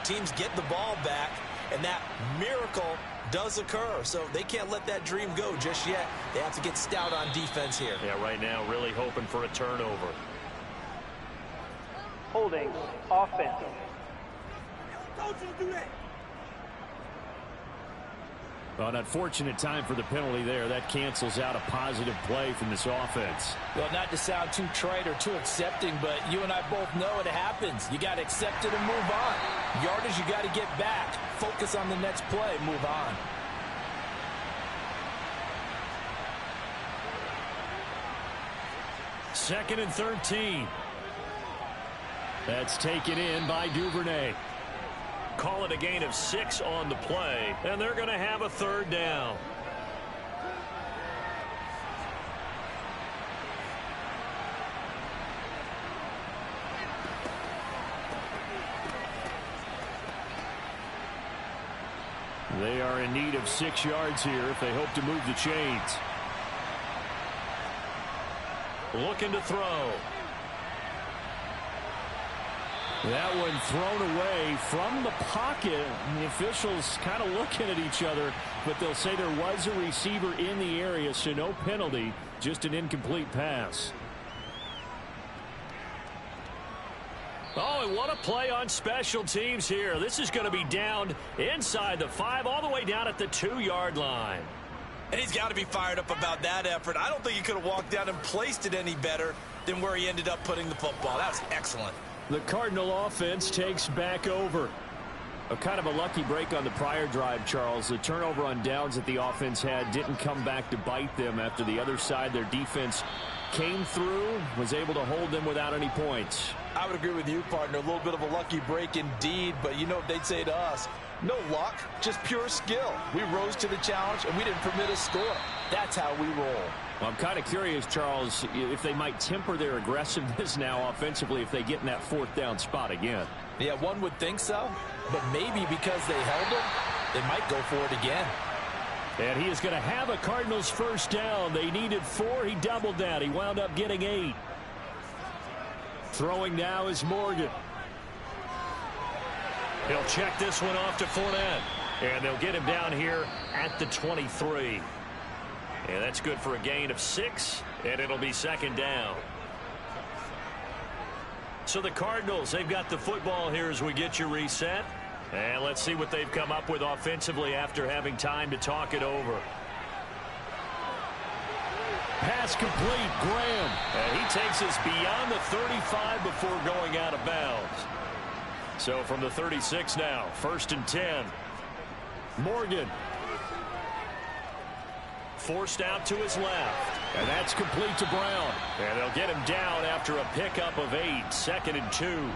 Teams get the ball back, and that miracle does occur. So they can't let that dream go just yet. They have to get stout on defense here. Yeah, right now really hoping for a turnover. Holding. Offense. Well, an unfortunate time for the penalty there. That cancels out a positive play from this offense. Well, not to sound too trite or too accepting, but you and I both know it happens. You got to accept it and move on. Yardage, you got to get back. Focus on the next play. Move on. Second and 13. That's taken in by Duvernay. Call it a gain of 6 on the play, and they're going to have a 3rd down. They are in need of 6 yards here if they hope to move the chains. Looking to throw. That one thrown away from the pocket. The officials kind of looking at each other, but they'll say there was a receiver in the area, so no penalty, just an incomplete pass. Oh, and what a play on special teams here. This is going to be down inside the 5, all the way down at the 2-yard line. And he's got to be fired up about that effort. I don't think he could have walked down and placed it any better than where he ended up putting the football. That was excellent. The Cardinal offense takes back over. A kind of a lucky break on the prior drive, Charles. The turnover on downs that the offense had didn't come back to bite them after the other side. Their defense came through, was able to hold them without any points. I would agree with you, partner. A little bit of a lucky break indeed, but you know what they'd say to us? No luck, just pure skill. We rose to the challenge, and we didn't permit a score. That's how we roll. Well, I'm kind of curious, Charles, if they might temper their aggressiveness now offensively if they get in that 4th down spot again. Yeah, one would think so, but maybe because they held them, they might go for it again. And he is going to have a Cardinals 1st down. They needed 4. He doubled that. He wound up getting 8. Throwing now is Morgan. He'll check this one off to Fournette. And they'll get him down here at the 23. And that's good for a gain of 6. And it'll be 2nd down. So the Cardinals, they've got the football here as we get you reset. And let's see what they've come up with offensively after having time to talk it over. Pass complete, Graham. And he takes us beyond the 35 before going out of bounds. So from the 36 now, 1st and 10. Morgan. Forced out to his left. And that's complete to Brown. And they'll get him down after a pickup of 8. 2nd and 2.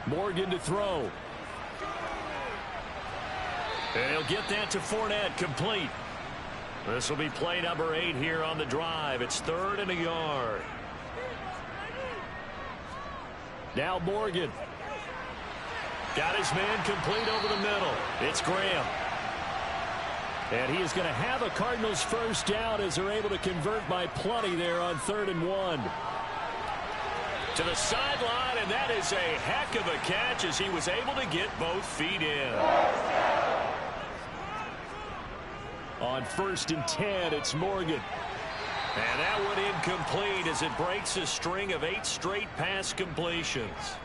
Morgan to throw. And he'll get that to Fournette, complete. This will be play number 8 here on the drive. It's 3rd and a yard. Now Morgan. Got his man complete over the middle. It's Graham. And he is going to have a Cardinals 1st down as they're able to convert by plenty there on 3rd and 1. To the sideline, and that is a heck of a catch as he was able to get both feet in. On 1st and 10, it's Morgan. And that one incomplete as it breaks a string of 8 straight pass completions.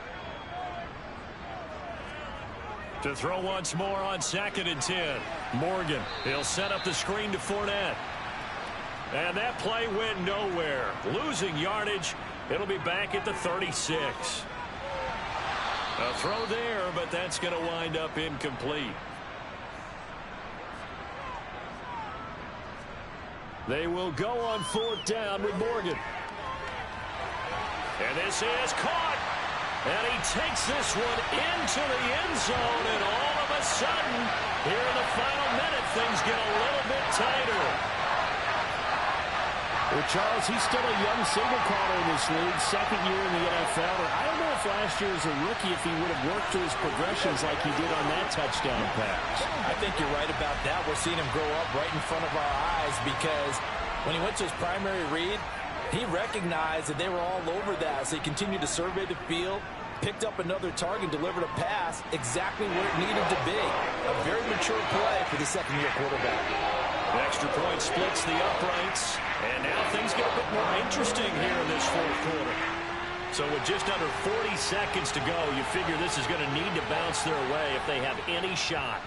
To throw once more on 2nd and 10. Morgan, he'll set up the screen to Fournette. And that play went nowhere. Losing yardage. It'll be back at the 36. A throw there, but that's going to wind up incomplete. They will go on 4th down with Morgan. And this is caught. And he takes this one into the end zone. And all of a sudden, here in the final minute, things get a little bit tighter. Well, Charles, he's still a young single corner in this league, 2nd year in the NFL. And I don't know if last year as a rookie if he would have worked through his progressions like he did on that touchdown pass. I think you're right about that. We're seeing him grow up right in front of our eyes because when he went to his primary read, he recognized that they were all over that. So he continued to survey the field, picked up another target, delivered a pass exactly where it needed to be. A very mature play for the 2nd-year quarterback. The extra point splits the uprights. And now things get a bit more interesting here in this 4th quarter. So with just under 40 seconds to go, you figure this is going to need to bounce their way if they have any shot.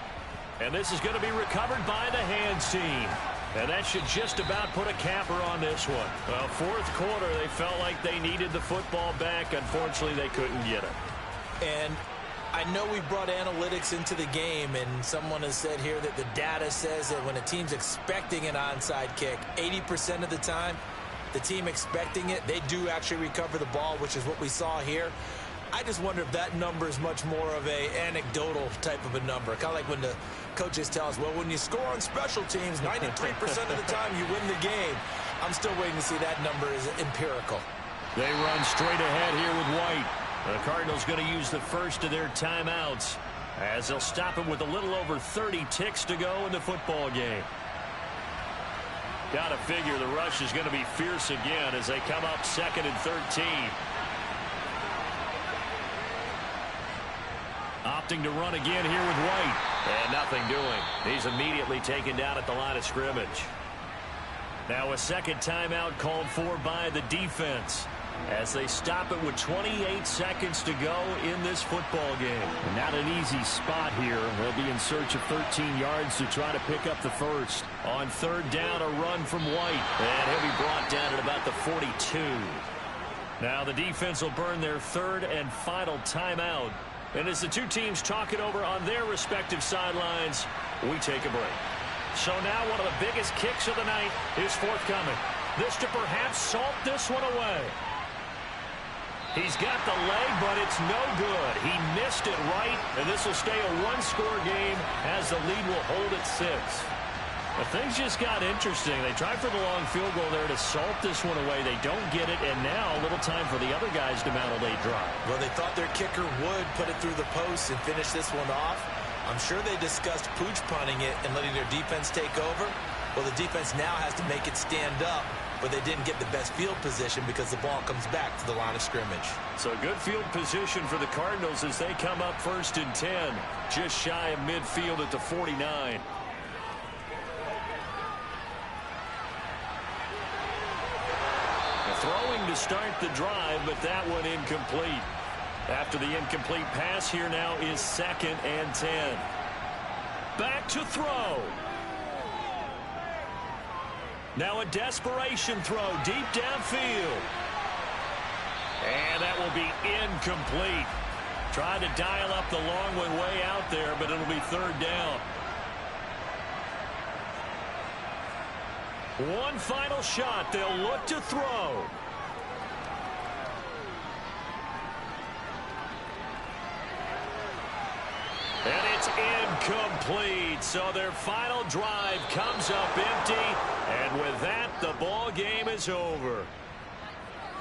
And this is going to be recovered by the hands team. And that should just about put a capper on this one. Well, 4th quarter, they felt like they needed the football back. Unfortunately, they couldn't get it. And I know we brought analytics into the game, and someone has said here that the data says that when a team's expecting an onside kick, 80% of the time, the team expecting it, they do actually recover the ball, which is what we saw here. I just wonder if that number is much more of a anecdotal type of a number. Kind of like when the coaches tell us, well, when you score on special teams, 93% of the time you win the game. I'm still waiting to see that number is empirical. They run straight ahead here with White. The Cardinals going to use the first of their timeouts. as they'll stop it with a little over 30 ticks to go in the football game. Got to figure the rush is going to be fierce again as they come up 2nd and 13. Opting to run again here with White. And nothing doing. He's immediately taken down at the line of scrimmage. Now a second timeout called for by the defense as they stop it with 28 seconds to go in this football game. And not an easy spot here. They'll be in search of 13 yards to try to pick up the first. On 3rd down, a run from White. And he'll be brought down at about the 42. Now the defense will burn their 3rd and final timeout. And as the two teams talk it over on their respective sidelines, we take a break. So now one of the biggest kicks of the night is forthcoming. This to perhaps salt this one away. He's got the leg, but it's no good. He missed it right, and this will stay a one-score game as the lead will hold at 6. But things just got interesting. They tried for the long field goal there to salt this one away. They don't get it, and now a little time for the other guys to mount a late drive. Well, they thought their kicker would put it through the post and finish this one off. I'm sure they discussed pooch punting it and letting their defense take over. Well, the defense now has to make it stand up, but they didn't get the best field position because the ball comes back to the line of scrimmage. So good field position for the Cardinals as they come up 1st and 10, just shy of midfield at the 49. Throwing to start the drive, but that one incomplete. After the incomplete pass, here now is 2nd and 10. Back to throw. Now a desperation throw deep downfield. And that will be incomplete. Tried to dial up the long one way out there, but it'll be 3rd down. One final shot. They'll look to throw. And it's incomplete. So their final drive comes up empty. And with that, the ball game is over.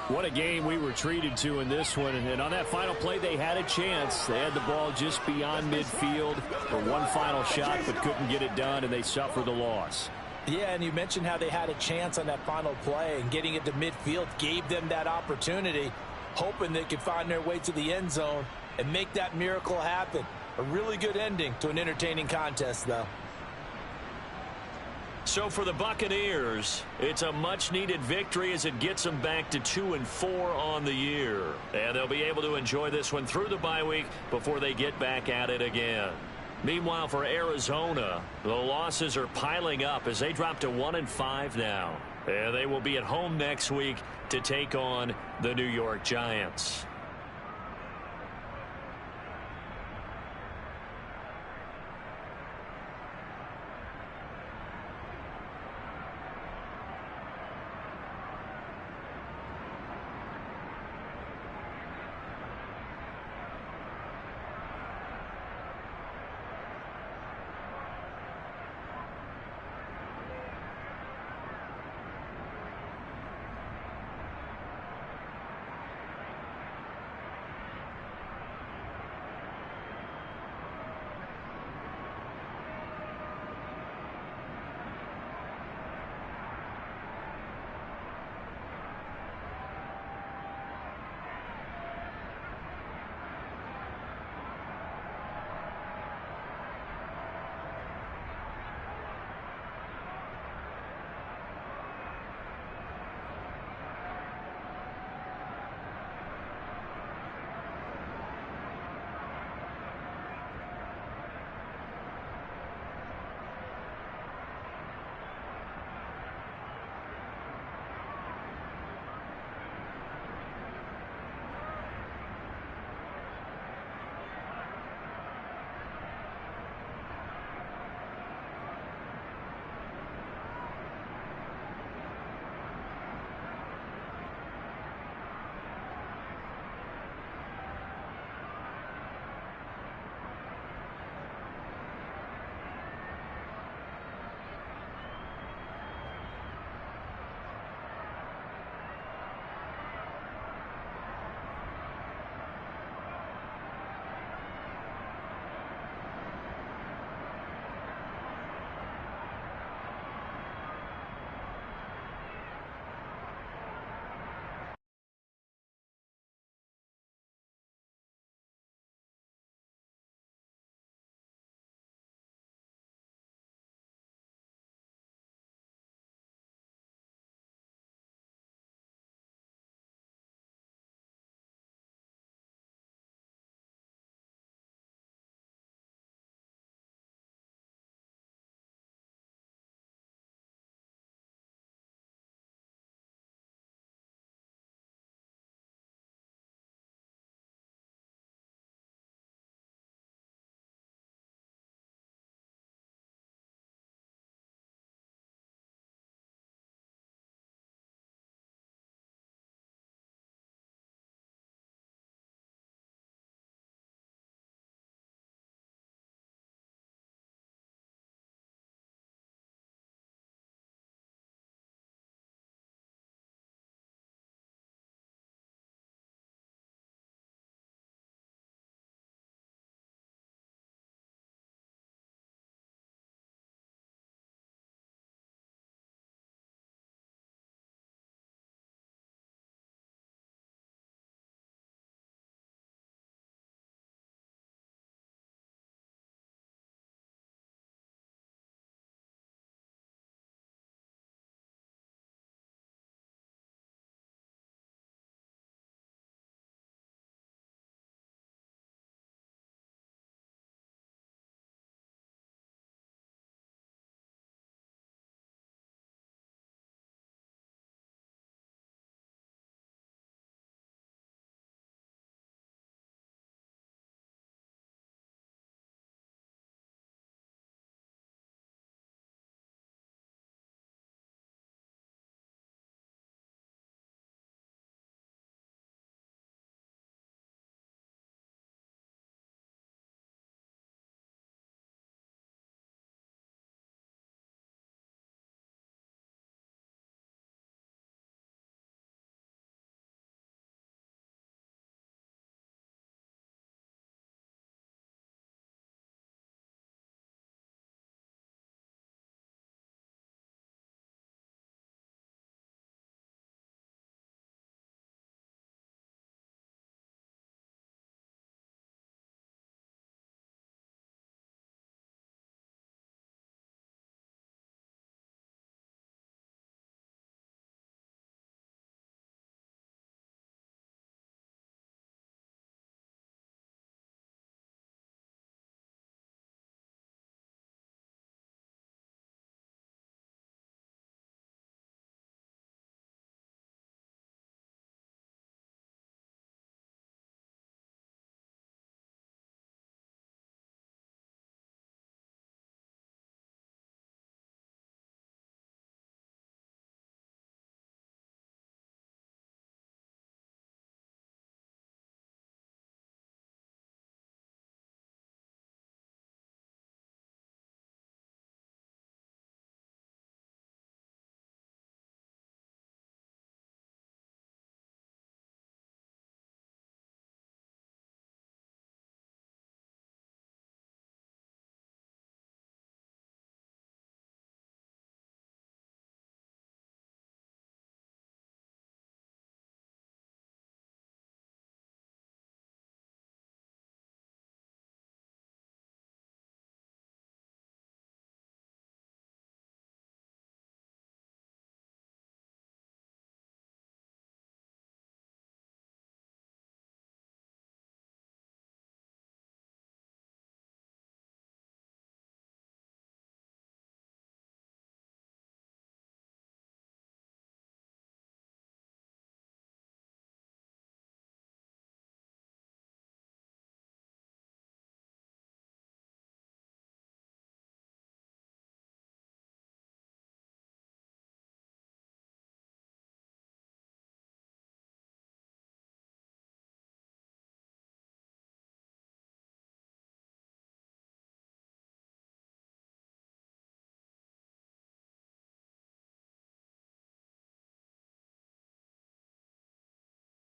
What a game we were treated to in this one. And on that final play, they had a chance. They had the ball just beyond midfield for one final shot, but couldn't get it done, and they suffered the loss. Yeah, and you mentioned how they had a chance on that final play, and getting it to midfield gave them that opportunity, hoping they could find their way to the end zone and make that miracle happen. A really good ending to an entertaining contest, though. So for the Buccaneers, it's a much-needed victory as it gets them back to 2-4 on the year. And they'll be able to enjoy this one through the bye week before they get back at it again. Meanwhile, for Arizona, the losses are piling up as they drop to 1-5 now. And they will be at home next week to take on the New York Giants.